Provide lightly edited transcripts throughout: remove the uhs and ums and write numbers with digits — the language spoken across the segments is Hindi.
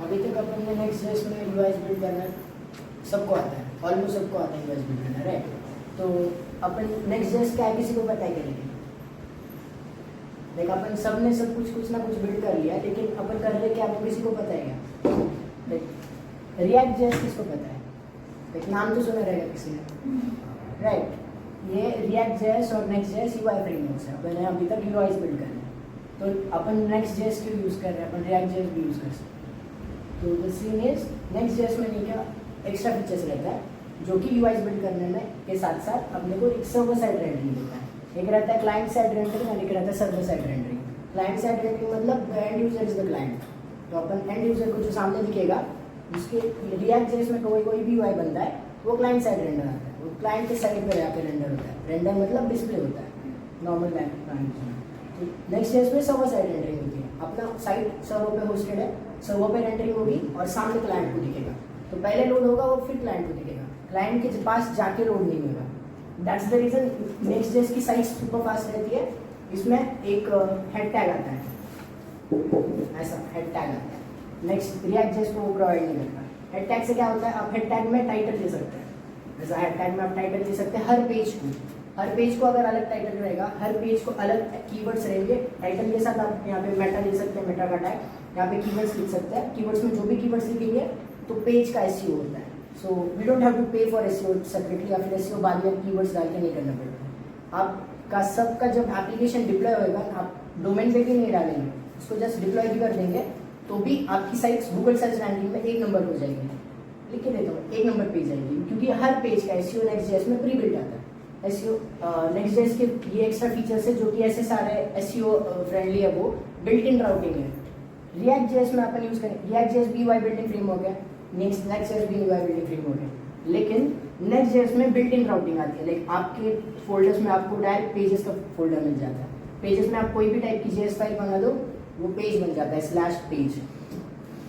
अभी तक अपन ने नेक्स्ट जेएस में यूआई बिल्ड करना सबको आता है, ऑलमोस्ट सबको आता है यूआई बिल्ड करना, राइट। तो अपन नेक्स्ट जेएस क्या है किसी को पता है क्या? लेकिन देख अपन सब ने सब कुछ ना कुछ बिल्ड कर लिया, लेकिन अपन कर रहे क्या वो किसी को पता है क्या? देख रिएक्ट जेएस किसको पता है? देख नाम तो सुना रहेगा किसी ने, राइट। ये रिएक्ट जेएस और नेक्स्ट जेएस यूआई फ्रेमवर्क्स है। अपन अभी तक यूआई बिल्ड कर रहे हैं, तो अपन नेक्स्ट जेएस क्यों यूज़ कर रहे हैं? अपन रिएक्ट जेएस भी यूज़ कर सकते हैं। तो the scene is Next JS में नहीं क्या एक्स्ट्रा फीचर्स रहता है जो कि यूआई बिल्ड करने में के साथ साथ अपने को एक सर्वर साइड रेंडरिंग देता है। एक रहता है क्लाइंट साइड रेंडरिंग और एक रहता है server side rendering. Client side rendering मतलब end user is the client. तो अपन एंड यूजर को जो सामने दिखेगा उसके रिएक्ट जेएस में कोई भी यूआई बनता है वो क्लाइंट साइड रेंडर आता है, वो क्लाइंट के साइड पर आकर रेंडर होता है। रेंडर मतलब डिस्प्ले होता है नॉर्मल क्लाइंट। तो नेक्स्ट जेएस में सर्वर साइड रेंडरिंग होती है। अपना साइट सर्वर पे होस्टेड है, सर्वर पे रेंडरिंग होगी और सामने क्लाइंट को दिखेगा। तो पहले लोड होगा वो फिर क्लाइंट को दिखेगा, क्लाइंट के पास जाके लोड नहीं होगा। That's the reason Next JS की साइट सुपर फास्ट रहती है। इसमें एक हेड टैग आता है, ऐसा हेड टैग आता है। नेक्स्ट रिएक्ट जेएस को वो प्रोवाइड नहीं करता। हेड टैग से क्या होता है? आप हेड टैग में टाइटल दे सकते हैं, जैसा हेड टैग में आप टाइटल दे सकते हैं हर पेज को अगर अलग टाइटल रहेगा, हर पेज को अलग कीवर्ड्स रहेंगे। टाइटल के साथ आप यहाँ पे मेटा ले सकते हैं, मेटा का टैग यहाँ पे कीवर्ड्स लिख सकते हैं। कीवर्ड्स में जो भी कीवर्ड्स लिखेंगे तो पेज का एसईओ होता है। So we don't have to pay for SEO separately, या फिर एसईओ बाद में कीवर्ड्स डाल के नहीं करना पड़ता। आपका सबका जब एप्लीकेशन डिप्लॉय होगा, आप डोमेन पे भी नहीं डालेंगे, उसको जस्ट डिप्लॉय भी कर देंगे तो भी आपकी साइट गूगल सर्च रैंकिंग में 1 नंबर हो जाएगी। लिख के देता हूँ 1 नंबर पे जाएगी, क्योंकि हर पेज का एसईओ नेक्स्ट जेएस में प्री बिल्ट आता है। एसईओ नेक्स्ट जेएस के ये एक्स्ट्रा फीचर्स है जो कि ऐसे सारे एसईओ फ्रेंडली है, वो बिल्ट इन राउटिंग है। रिएक्ट जेएस में अपन यूज करें, रिएक्ट जेएस भी यूआई बिल्डिंग फ्रेमवर्क है, नेक्स्ट जेएस भी यूआई बिल्डिंग फ्रेमवर्क है, लेकिन नेक्स्ट जेएस में बिल्ट इन राउटिंग आती है। लाइक आपके फोल्डर्स में आपको डायरेक्ट पेजेस का फोल्डर मिल जाता है। पेजेस में आप कोई भी टाइप की जेएस फाइल बना दो वो पेज बन जाता है /पेज।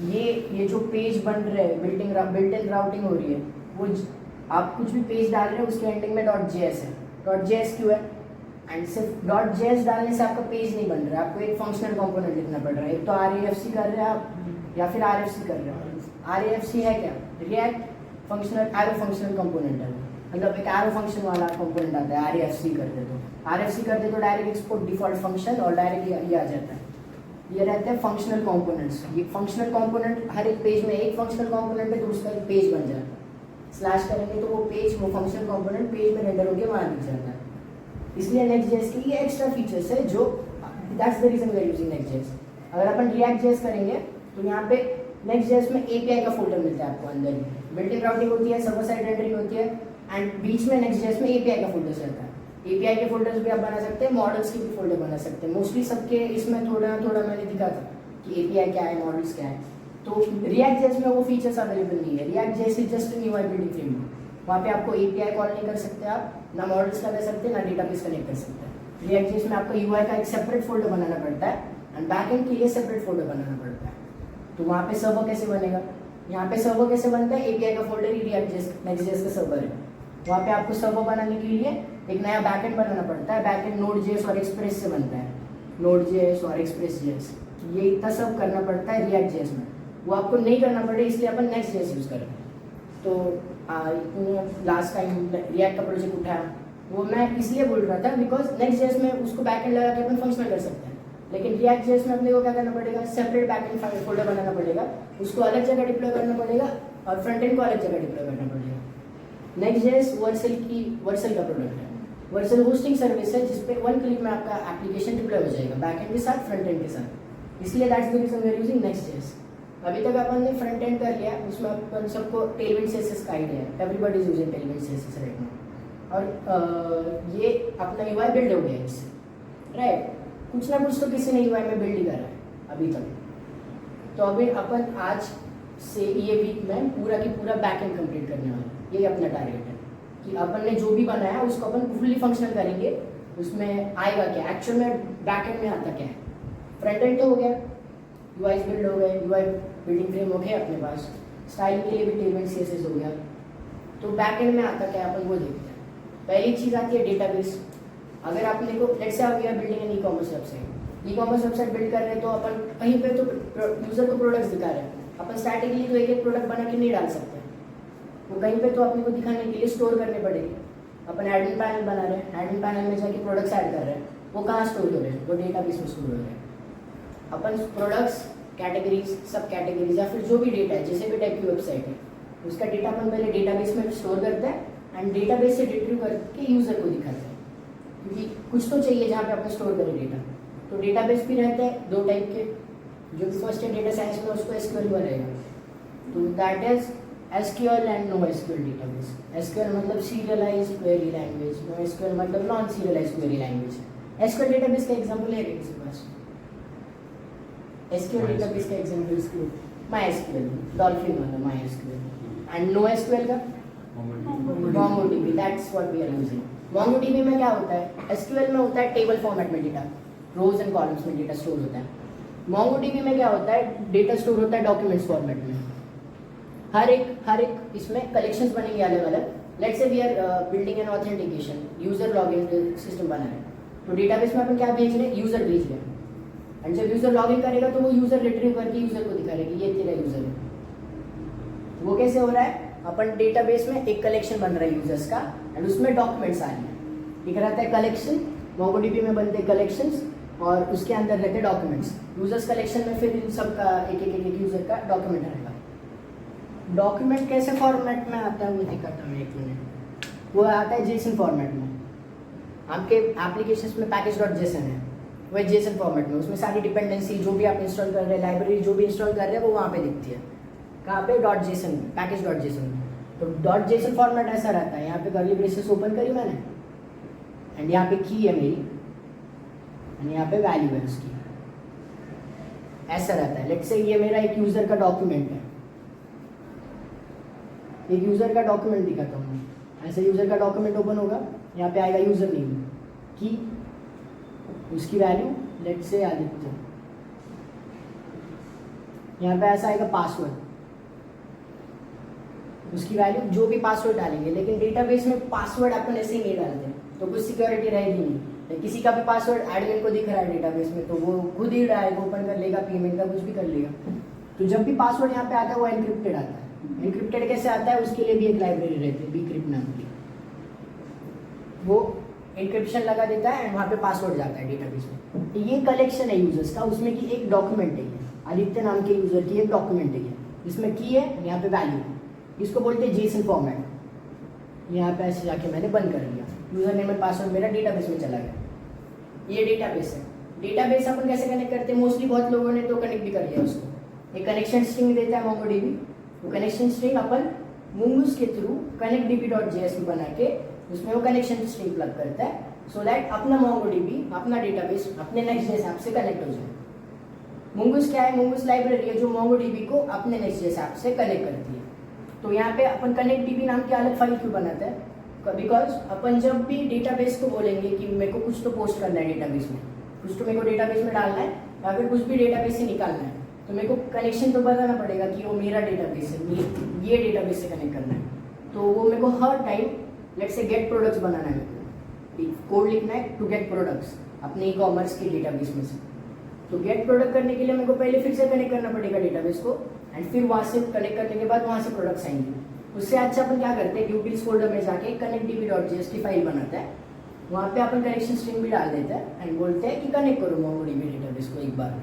ये जो पेज बन रहे हैं बिल्ट इन राउटिंग हो रही है, वो आप कुछ भी पेज डाल रहे हैं उसके एंडिंग में .js है। .js क्यों है? एंड सिर्फ .js डालने से आपका पेज नहीं बन रहा है, आपको एक फंक्शनल कंपोनेंट लिखना पड़ रहा है। एक तो RAFC कर रहे हैं आप या फिर RFC कर रहे हो। RAFC है क्या? React functional arrow functional component है, मतलब एक एरो फंक्शन वाला कंपोनेंट आता है। RAFC करते तो डायरेक्ट एक्सपोर्ट डिफॉल्ट फंक्शन और डायरेक्ट ये आ जाता है। ये रहते हैं फंक्शनल कंपोनेंट्स। ये फंक्शनल कंपोनेंट हर एक पेज में एक फंक्शनल कंपोनेंट है तो उसका एक पेज बन जाता है। स्लैश करेंगे तो वो फंक्शनल कंपोनेंट पेज में रेंडर होकर वहाँ दिख जाता है। इसलिए नेक्स्ट जेएस के ये एक्स्ट्रा फीचर्स है जो that's the reason we are using Next JS. अगर अपन रिएक्ट जेएस करेंगे तो यहाँ पे नेक्स्ट जेएस में एपीआई का फोल्डर मिलता है आपको। अंदर बिल्ट इन राउटिंग होती है, सर्वर साइड रेंडरिंग होती है, एंड बीच में नेक्स्ट जेएस में एपीआई का फोल्डर रहता है। एपीआई के फोल्डर्स भी आप बना सकते हैं, मॉडल्स के भी फोल्डर बना सकते हैं। मोस्टली सबके इसमें थोड़ा मैंने दिखा था कि एपीआई क्या है, मॉडल्स क्या है। तो रिएक्ट जेएस में वो फीचर्स अवेलेबल नहीं है। React JS is just an UI building framework. वहाँ पे आपको एपीआई कॉल नहीं कर सकते आप, ना मॉडल्स लगा सकते, ना डेटाबेस कनेक्ट कर सकते हैं। रिएक्ट जेएस में आपको यूआई का एक सेपरेट फोल्डर बनाना पड़ता है एंड बैकएंड के लिए सेपरेट फोल्डर बनाना पड़ता है। तो वहाँ पे सर्वर कैसे बनेगा? यहाँ पे सर्वर कैसे बनता है? एपीआई का फोल्डर ही रिएक्ट जेएस नेक्स्ट जेएस का सर्वर है। वहाँ पे आपको सर्वर बनाने के लिए एक नया बैकएंड बनाना पड़ता है। बैकएंड नोड.js और एक्सप्रेस से बनता है, नोड.js और एक्सप्रेस.js। ये इतना सब करना पड़ता है रिएक्ट जेएस में, वो आपको नहीं करना पड़े, इसलिए अपन नेक्स्ट जेएस यूज कर रहे हैं। तो लास्ट टाइम रिएक्ट का प्रोजेक्ट उठाया वो मैं इसलिए बोल रहा था बिकॉज नेक्स्ट जेएस में उसको बैकएंड लगा के अपन फंक्शनल कर सकते हैं, लेकिन रिएक्ट जेएस में अपने को क्या करना पड़ेगा? सेपरेट बैकएंड फोल्डर बनाना पड़ेगा, उसको अलग जगह डिप्लॉय करना पड़ेगा और फ्रंट एंड को अलग जगह डिप्लॉय करना पड़ेगा। नेक्स्ट जेएस वर्सल का प्रोडक्ट है। वर्सल होस्टिंग सर्विस है जिसपे 1 क्लिक में आपका एप्लीकेशन डिप्लॉय हो जाएगा बैकएंड के साथ, फ्रंट एंड के साथ। इसलिए that's the reason we are using Next JS. अभी तक अपन ने फ्रंट एंड कर लिया, उसमें अपन सबको टेलविंड सीएसएस का आइडिया है। Everybody is using Tailwind CSS right now. और ये अपना यूआई बिल्ड हो गया इससे, राइट। कुछ ना कुछ तो किसी ने यूआई में बिल्ड ही करा है अभी तक। तो अभी अपन आज से ये वीक में पूरा की पूरा बैकएंड कंप्लीट करने वाले, यही अपना टारगेट है कि अपन ने जो भी बनाया उसको अपन फुल्ली फंक्शनल करेंगे। उसमें आएगा क्या एक्चुअल में, बैकएंड में आता क्या है। फ्रंट एंड तो हो गया, यूआई बिल्ड हो गए, यूआई बिल्डिंग फ्रेमवर्क है अपने पास, स्टाइलिंग के लिए भी टेलविंड सीएसएस हो गया। तो बैकएंड में आता क्या है अपन वो देखते हैं। पहली चीज़ आती है डेटाबेस। अगर आपने को let's say we are building an e commerce website build कर रहे हैं तो अपन कहीं पे तो यूजर को प्रोडक्ट्स दिखा रहे हैं, अपन स्टैटिकली तो एक एक प्रोडक्ट बना के नहीं डाल सकते, वो कहीं पे तो अपने को दिखाने के लिए स्टोर करने पड़ेगी। अपन एडमिन पैनल बना रहे हैं, एडमिन पैनल में जाके प्रोडक्ट्स ऐड कर रहे हैं, वो कहाँ स्टोर हो रहे हैं, वो डेटाबेस में स्टोर हो रहे हैं। अपन प्रोडक्ट्स, कैटेगरीज, सब कैटेगरीज या फिर जो भी डेटा है, जैसे भी टाइप की वेबसाइट है, उसका डेटा अपन पहले डेटाबेस में स्टोर करते हैं एंड डेटाबेस से रिट्रीव करके यूज़र को दिखाते हैं, क्योंकि कुछ तो चाहिए जहाँ पे अपन स्टोर करें डेटा। तो डेटाबेस भी रहते हैं दो टाइप के, जो भी फर्स्ट है डेटा साइंस में उसको एसक्यूएल में रहेगा, तो that is SQL and no SQL database. SQL मतलब serialized query language, no SQL मतलब non serialized query language. SQL database का एग्जांपल है किसी के पास? एसक्यूएल डेटाबेस का एग्जांपल इसको माई एसक्यूएल, डॉल्फिन वाला my SQL. And no SQL का MongoDB, that's what we are using. MongoDB में क्या होता है? एसक्यूएल में होता है टेबल फॉर्मेट में डेटा, रोज एंड कॉलम्स में डेटा स्टोर होता है। मोंगोडीबी में क्या होता है? डेटा स्टोर होता है डॉक्यूमेंट्स फॉर्मेट में। हर एक इसमें कलेक्शंस बनेंगे अलग अलग। Let's say we are building an authentication, user login system बना है, तो डेटाबेस में अपन क्या भेज रहे हैं? यूजर भेज रहे हैं, एंड जब यूजर लॉगिन करेगा तो वो यूजर रिट्रीव करके यूजर को दिखा रहेगी ये तेरा यूजर है। वो कैसे हो रहा है? अपन डेटाबेस में एक कलेक्शन बन रहा है यूजर्स का एंड उसमें डॉक्यूमेंट्स आ रहे हैं, लिख रहता है कलेक्शन। मोंगोडीबी में बनते हैं कलेक्शंस और उसके अंदर रहते हैं डॉक्यूमेंट्स। यूजर्स कलेक्शन में फिर इन सब का एक यूजर का डॉक्यूमेंट रहेगा। डॉक्यूमेंट कैसे फॉर्मेट में आता है वो दिखाता हूँ, एक मिनट। वो आता है जेसन फॉर्मेट में। आपके एप्लीकेशंस में पैकेज डॉट जेसन है, वो जेसन फॉर्मेट में, उसमें सारी डिपेंडेंसी जो भी आप इंस्टॉल कर रहे हैं, लाइब्रेरी जो भी इंस्टॉल कर रहे हैं वो वहाँ पे दिखती है। कहाँ पे? डॉट जेसन में, पैकेज डॉट जेसन में। तो डॉट जेसन फॉर्मेट ऐसा रहता है, यहाँ पे कर्ली ब्रेसेस ओपन करी मैंने एंड यहाँ पे की है मेरी एंड यहाँ पे वैल्यू है उसकी, ऐसा रहता है। लेट्स से ये मेरा एक यूजर का डॉक्यूमेंट है, एक यूजर का डॉक्यूमेंट दिखाता हूँ। ऐसे यूजर का डॉक्यूमेंट ओपन होगा, यहाँ पे आएगा यूजर नेम की, उसकी वैल्यू लेट्स से आदित्य, यहाँ पे ऐसा आएगा पासवर्ड, उसकी वैल्यू जो भी पासवर्ड डालेंगे। लेकिन डेटाबेस में पासवर्ड अपन ऐसे ही नहीं डालते, तो कुछ सिक्योरिटी रहेगी नहीं। किसी का भी पासवर्ड एडमिन को दिख रहा है डेटाबेस में तो वो खुद ही डायरेक्ट ओपन कर लेगा, पेमेंट का कुछ भी कर लेगा। तो जब भी पासवर्ड यहाँ पे आता है वो एनक्रिप्टेड आता है। एनक्रिप्टेड कैसे आता है? उसके लिए भी एक लाइब्रेरी रहती है बीक्रिप्ट नाम की, वो एनक्रिप्शन लगा देता है एंड वहाँ पे पासवर्ड जाता है डेटाबेस में। तो ये कलेक्शन है यूजर्स का, उसमें की एक डॉक्यूमेंट है, आदित्य नाम के यूजर की एक डॉक्यूमेंट है, जिसमें की है यहाँ पे वैल्यू है, इसको बोलते हैं जेसन फॉर्मेट। यहाँ पे ऐसे जाके मैंने बंद कर दिया, यूजर नेम एंड पासवर्ड मेरा डेटाबेस में चला गया। ये डेटाबेस है। डेटाबेस अपन कैसे कनेक्ट करते हैं? मोस्टली बहुत लोगों ने तो कनेक्ट भी कर लिया उसको। एक कनेक्शन स्ट्रिंग देता है मोंगोडीबी, वो कनेक्शन स्ट्रिंग अपन मुंगूस के थ्रू connectdb.js में बना के उसमें वो कनेक्शन स्ट्रिंग प्लग करता है, सो दैट अपना मोंगोडीबी, अपना डेटाबेस अपने नेक्स्ट.js ऐप से कनेक्ट हो जाए। मुंगूस क्या है? मुंगूस लाइब्रेरी है जो मोंगोडीबी को अपने नेक्स्ट.js ऐप से कनेक्ट करती है। तो यहाँ पे अपन connectdb नाम की अलग फाइल क्यों बनाता है? बिकॉज अपन जब भी डेटाबेस को बोलेंगे कि मेरे को कुछ तो पोस्ट करना है डेटाबेस में, कुछ तो मेरे को डेटाबेस में डालना है या फिर कुछ भी डेटाबेस से निकालना है, तो मेरे को कनेक्शन तो बताना पड़ेगा कि वो मेरा डेटाबेस है, ये डेटाबेस से कनेक्ट करना है। तो वो मेरे को हर time let's say get products बनाना है, मेरे को कोड लिखना है टू गेट प्रोडक्ट्स अपने ई कॉमर्स के डेटाबेस में से। तो गेट प्रोडक्ट करने के लिए मेरे को पहले फिर से कनेक्ट करना पड़ेगा डेटाबेस को एंड फिर वहाँ से कनेक्ट करने के बाद वहाँ से प्रोडक्ट्स आएंगे। उससे अच्छा अपन क्या करते हैं, यूटिल्स फोल्डर में जाके connectdb.js की फाइल बनाता है, वहाँ पे अपन कनेक्शन स्ट्रिंग भी डाल देता है एंड बोलते हैं कि कनेक्ट करो मोंगोडीबी डेटाबेस को एक बार।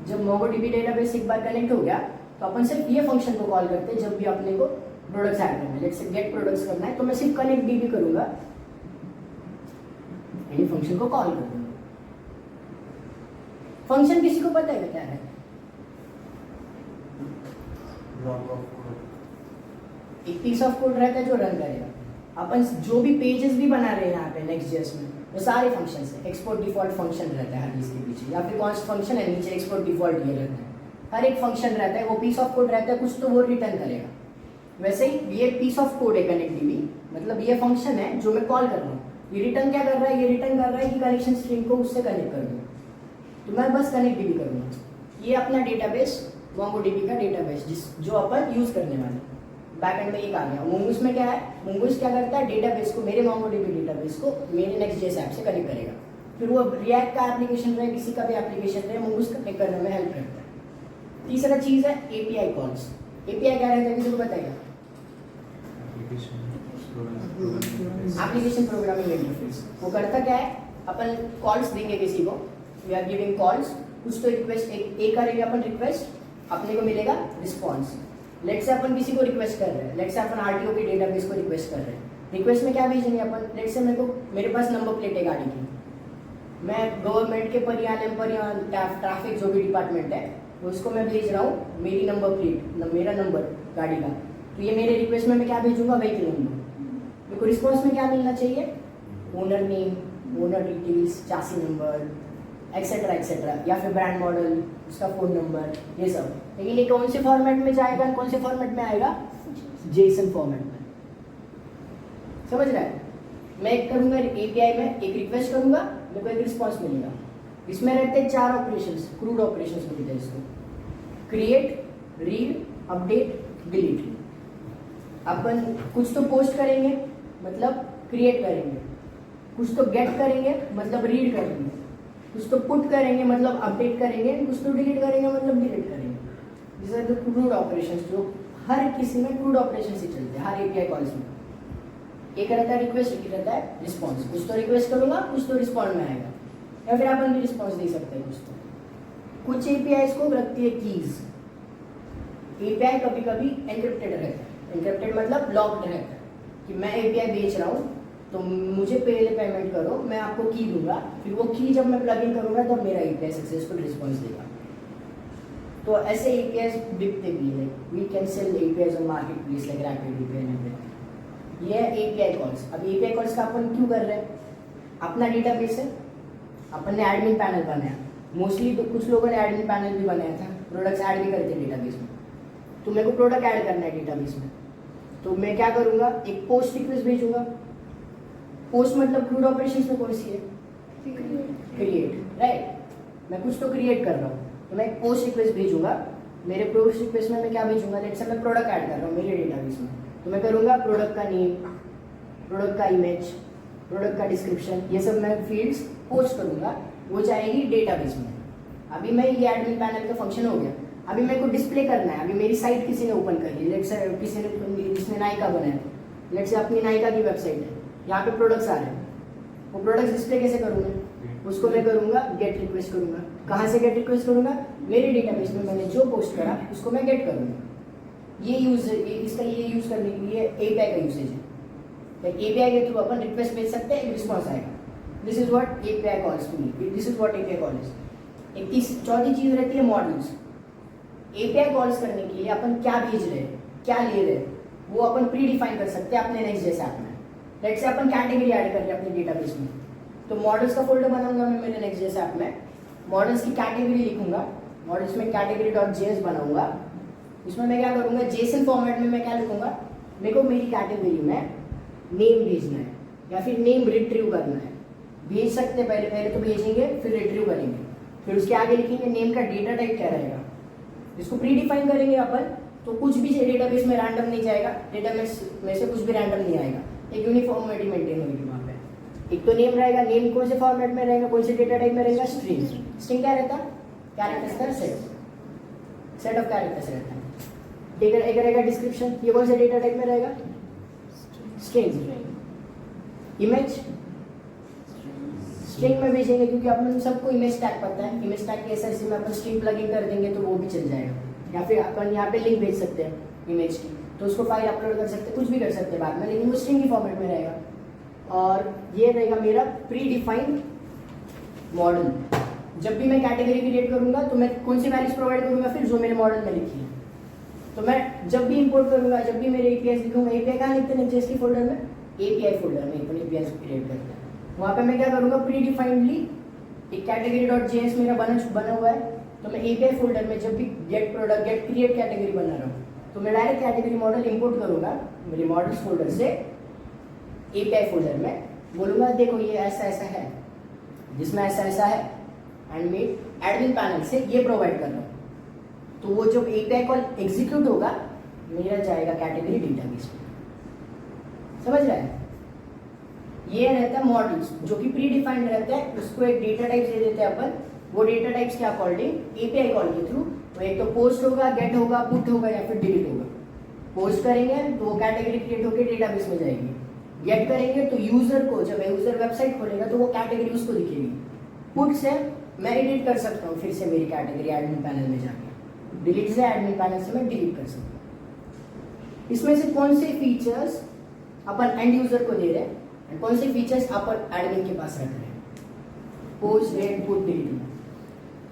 जब मोंगोडीबी डेटाबेस एक बार कनेक्ट हो गया तो अपन सिर्फ ये फंक्शन को कॉल करते हैं जब भी अपने को प्रोडक्ट्स ऐड करना है। लेट्स से गेट प्रोडक्ट्स करना है तो मैं सिर्फ connectdb करूंगा, ये फंक्शन को कॉल कर दूंगा। फंक्शन किसी को पता है क्या है? एक पीस ऑफ कोड रहता है जो रन करेगा। अपन जो भी पेजेस भी बना रहे हैं यहाँ पे नेक्स्ट.js में, वो सारे फंक्शंस है। एक्सपोर्ट डिफॉल्ट फंक्शन रहता है हर चीज के पीछे, या फिर कॉन्स्ट फंक्शन है नीचे, एक्सपोर्ट डिफॉल्ट ये रहता है। हर एक फंक्शन रहता है, वो पीस ऑफ कोड रहता है, कुछ तो वो रिटर्न करेगा। वैसे ही ये पीस ऑफ कोड है connectdb, मतलब ये फंक्शन है जो मैं कॉल कर रहा हूँ। ये रिटर्न क्या कर रहा है? ये रिटर्न कर रहा है कि कनेक्शन स्ट्रिंग को उससे कनेक्ट कर दो, तो मैं बस connectdb करूँगा। ये अपना डेटाबेस मोंगोडीबी का डेटाबेस जो अपन यूज करने वाले बैकएंड में एक आ गया। मुंगूस में क्या है? मुंगूस क्या करता है? डेटाबेस को, मेरे मोंगोडीबी डेटाबेस को मेरे नेक्स्ट.js ऐप से कनेक्ट करेगा। फिर वो रिएक्ट का एप्लीकेशन रहे, किसी का भी एप्लीकेशन रहे, मुंगूस कनेक्ट करने में हेल्प करता है। तीसरा चीज है एपीआई कॉल्स। एपीआई क्या रहता है, किसी को बताएगा? Application programming interface. वो करता क्या है, अपन कॉल्स देंगे किसी को, वी आर गिविंग कॉल्स, कुछ तो रिक्वेस्ट एक करेंगे अपन रिक्वेस्ट, अपने को मिलेगा रिस्पॉन्स। लेट्स से अपन किसी को रिक्वेस्ट कर रहे हैं, लेट्स से अपन आरटीओ के डेटाबेस को रिक्वेस्ट कर रहे हैं। रिक्वेस्ट में क्या भेजेंगे अपन, लेट्स से मेरे पास नंबर प्लेट है गाड़ी की, मैं गवर्नमेंट के परिवहन ट्रैफिक जो भी डिपार्टमेंट है उसको मैं भेज रहा हूँ मेरी नंबर प्लेट, मेरा नंबर गाड़ी का। तो ये मेरे रिक्वेस्ट में मैं क्या भेजूंगा, व्हीकल नंबर। मेरे को रिस्पॉन्स में क्या मिलना चाहिए, owner name, owner details, chassis number, etcetera etcetera, या फिर ब्रांड मॉडल, उसका फ़ोन नंबर, ये सब। लेकिन ये कौन से फॉर्मेट में जाएगा, कौन से फॉर्मेट में आएगा, जेसन फॉर्मेट में। समझ रहा है? मैं एक करूँगा एपीआई में, एक रिक्वेस्ट करूँगा, मेरे को एक रिस्पॉन्स मिलेगा। इसमें रहते हैं 4 ऑपरेशंस, क्रूड ऑपरेशंस बोलते हैं इसको, क्रिएट, रीड, अपडेट, डिलीट। अपन कुछ तो पोस्ट करेंगे मतलब क्रिएट करेंगे, कुछ तो गेट करेंगे मतलब रीड करेंगे, कुछ तो पुट करेंगे मतलब अपडेट करेंगे, कुछ तो डिलीट करेंगे मतलब डिलीट करेंगे। This are the CRUD operations, जो हर किसी में क्रूड ऑपरेशंस ही चलते हैं, हर एपीआई कॉल्स में। एक रहता है रिक्वेस्ट, एक रहता है रिस्पॉन्स। कुछ तो रिक्वेस्ट करूंगा, कुछ तो रिस्पॉन्ड में आएगा, या फिर अपन भी रिस्पॉन्स दे सकते हैं कुछ तो। कुछ एपीआई को रखती है कीज। एपीआई कभी कभी एनक्रिप्टेड रहता है, एनक्रिप्टेड मतलब लॉक्ड रहता है कि मैं एपीआई बेच रहा हूँ तो मुझे पहले पेमेंट करो, मैं आपको की दूंगा, फिर वो की जब मैं प्लग इन करूंगा तब मेरा एपीआई सक्सेसफुल रिस्पॉन्स देगा। तो ऐसे एपीआई बिकते भी है, we can sell API on market place like Rapid API and ये एपीआई कॉल्स। अब एपीआई कॉल्स का अपन क्यों कर रहे हैं, अपना डेटाबेस है, अपन ने एडमिन पैनल बनाया, मोस्टली तो कुछ लोगों ने एडमिन पैनल भी बनाया था, प्रोडक्ट्स ऐड भी करते हैं डेटाबेस में। तो मेरे को प्रोडक्ट ऐड करना है डेटाबेस में, तो मैं क्या करूंगा, एक पोस्ट रिक्वेस्ट भेजूंगा। पोस्ट मतलब क्रूड ऑपरेशंस में कौन सी है, क्रिएट, राइट। मैं कुछ तो क्रिएट कर रहा हूँ, तो मैं एक पोस्ट रिक्वेस्ट भेजूंगा। मेरे पोस्ट रिक्वेस्ट में मैं क्या भेजूंगा, लेट्स से मैं प्रोडक्ट ऐड कर रहा हूँ मेरे डेटाबेस में, तो मैं करूंगा प्रोडक्ट का नेम, प्रोडक्ट का इमेज, प्रोडक्ट का डिस्क्रिप्शन, ये सब मैं फील्ड्स पोस्ट करूंगा, वो जाएगी डेटाबेस में। अभी मैं ये एडमिन पैनल का फंक्शन हो गया। अभी मेरे को डिस्प्ले करना है, अभी मेरी साइट किसी ने ओपन करी, लेट्स से किसी ने, जिसने नायका बनाया, लेट्स से अपनी नायका की वेबसाइट है, यहाँ पे प्रोडक्ट्स आ रहे हैं, वो प्रोडक्ट्स डिस्प्ले कैसे करूँगा, उसको मैं करूँगा गेट रिक्वेस्ट करूँगा। कहाँ से गेट रिक्वेस्ट करूँगा, मेरे डेटाबेस में मैंने जो पोस्ट करा उसको मैं गेट करूँगा। ये यूज, इसका ये यूज करने के लिए एपीआई का यूसेज है। एपीआई के थ्रू अपन रिक्वेस्ट भेज सकते हैं, एक रिस्पॉन्स आएगा। This is what API calls to me, this is what API call is. एक चौथी चीज रहती है मॉडल्स। एपीआई कॉल्स करने के लिए अपन क्या भेज रहे हैं, क्या ले रहे हैं, वो अपन प्री डिफाइन कर सकते हैं अपने नेक्स्ट.js ऐप में। Let's say upon category add कर रहे हैं अपने डेटाबेस में, तो मॉडल्स का फोल्डर बनाऊंगा मैं मेरे नेक्स्ट.js ऐप में, मॉडल्स की कैटेगरी लिखूंगा, मॉडल्स में category.js बनाऊंगा। इसमें मैं क्या करूंगा, जेसन फॉर्मेट में मैं क्या लिखूंगा, मेरे को मेरी कैटेगरी में नेम भेजना है या फिर नेम रिट्रीव करना है। भेज सकते हैं, पहले तो भेजेंगे फिर रिट्रीव करेंगे, फिर उसके आगे लिखेंगे नेम का डेटा टाइप क्या रहेगा, इसको प्री डिफाइन करेंगे अपन। तो कुछ भी डेटाबेस में रैंडम नहीं जाएगा, डेटाबेस में से कुछ भी रैंडम नहीं आएगा, एक यूनिफॉर्मिटी मेंटेन होगी वहाँ पे। एक तो नेम रहेगा, नेम कौन से फॉर्मेट में रहेगा, कौन से डेटा टाइप में रहेगा, स्ट्रिंग। स्ट्रिंग क्या रहता है, कैरेक्टर्स का सेट ऑफ कैरेक्टर्स रहता है। एक रहेगा डिस्क्रिप्शन, ये कौन से डेटा टाइप में रहेगा, स्ट्रिंग। इमेज स्ट्रिंग में भेजेंगे क्योंकि अपन सबको इमेज टैग पता है, इमेज टैग के एसएससी में अपन स्ट्रिंग प्लगइन कर देंगे तो वो भी चल जाएगा। या फिर अपन यहाँ पे लिंक भेज सकते हैं इमेज की, तो उसको फाइल अपलोड कर सकते हैं, कुछ भी कर सकते हैं बाद में, लेकिन वो स्ट्रिंग की फॉर्मेट में रहेगा। और ये रहेगा मेरा प्री डिफाइंड मॉडल। जब भी मैं कैटेगरी क्रिएट करूंगा तो मैं कौन सी वैल्यूज प्रोवाइड करूंगा, फिर जो मेरे मॉडल में लिखी है। तो मैं जब भी इंपोर्ट करूंगा, जब भी मेरे एपीआई लिखूंगा, एपीआई कहाँ लिखते हैं नेक्स्ट.js की फोल्डर में, एपीआई फोल्डर में अपन एपीआई क्रिएट करते हैं। वहाँ पे मैं क्या करूंगा, प्री डिफाइंडली एक category.js मेरा बना हुआ है, तो मैं एपीआई फोल्डर में जब भी get product get create category बना रहा हूँ तो मैं डायरेक्ट कैटेगरी मॉडल इंपोर्ट करूंगा मेरे मॉडल्स फोल्डर से एपीआई फोल्डर में, बोलूंगा देखो ये ऐसा ऐसा है, जिसमें ऐसा ऐसा है, एंड मैं एडमिन पैनल से ये प्रोवाइड कर रहा हूँ। तो वो जब एपीआई कॉल एग्जीक्यूट होगा मेरा जाएगा कैटेगरी डेटाबेस में। समझ रहा है? ये रहता है मॉडल्स जो कि प्री डिफाइंड रहता है, उसको एक डेटा टाइप दे देते हैं अपन, वो डेटा टाइप्स के अकॉर्डिंग एपीआई कॉल के थ्रू तो एक तो पोस्ट होगा, गेट होगा, पुट होगा या फिर डिलीट होगा। पोस्ट करेंगे तो वो कैटेगरी क्रिएट होकर डेटाबेस में जाएगी। गेट करेंगे तो यूजर को, जब यूजर वेबसाइट खोलेगा तो वो कैटेगरी उसको दिखेगी। पुट से मैं एडिट कर सकता हूँ फिर से मेरी कैटेगरी एडमिन पैनल में जाके। डिलीट से एडमिन पैनल से मैं डिलीट कर सकता हूँ। इसमें से कौन से फीचर्स अपन एंड यूजर को दे रहे हैं और कौन से फीचर्स अपन एडमिन के पास रख रहे हैं? Post, get, put, delete.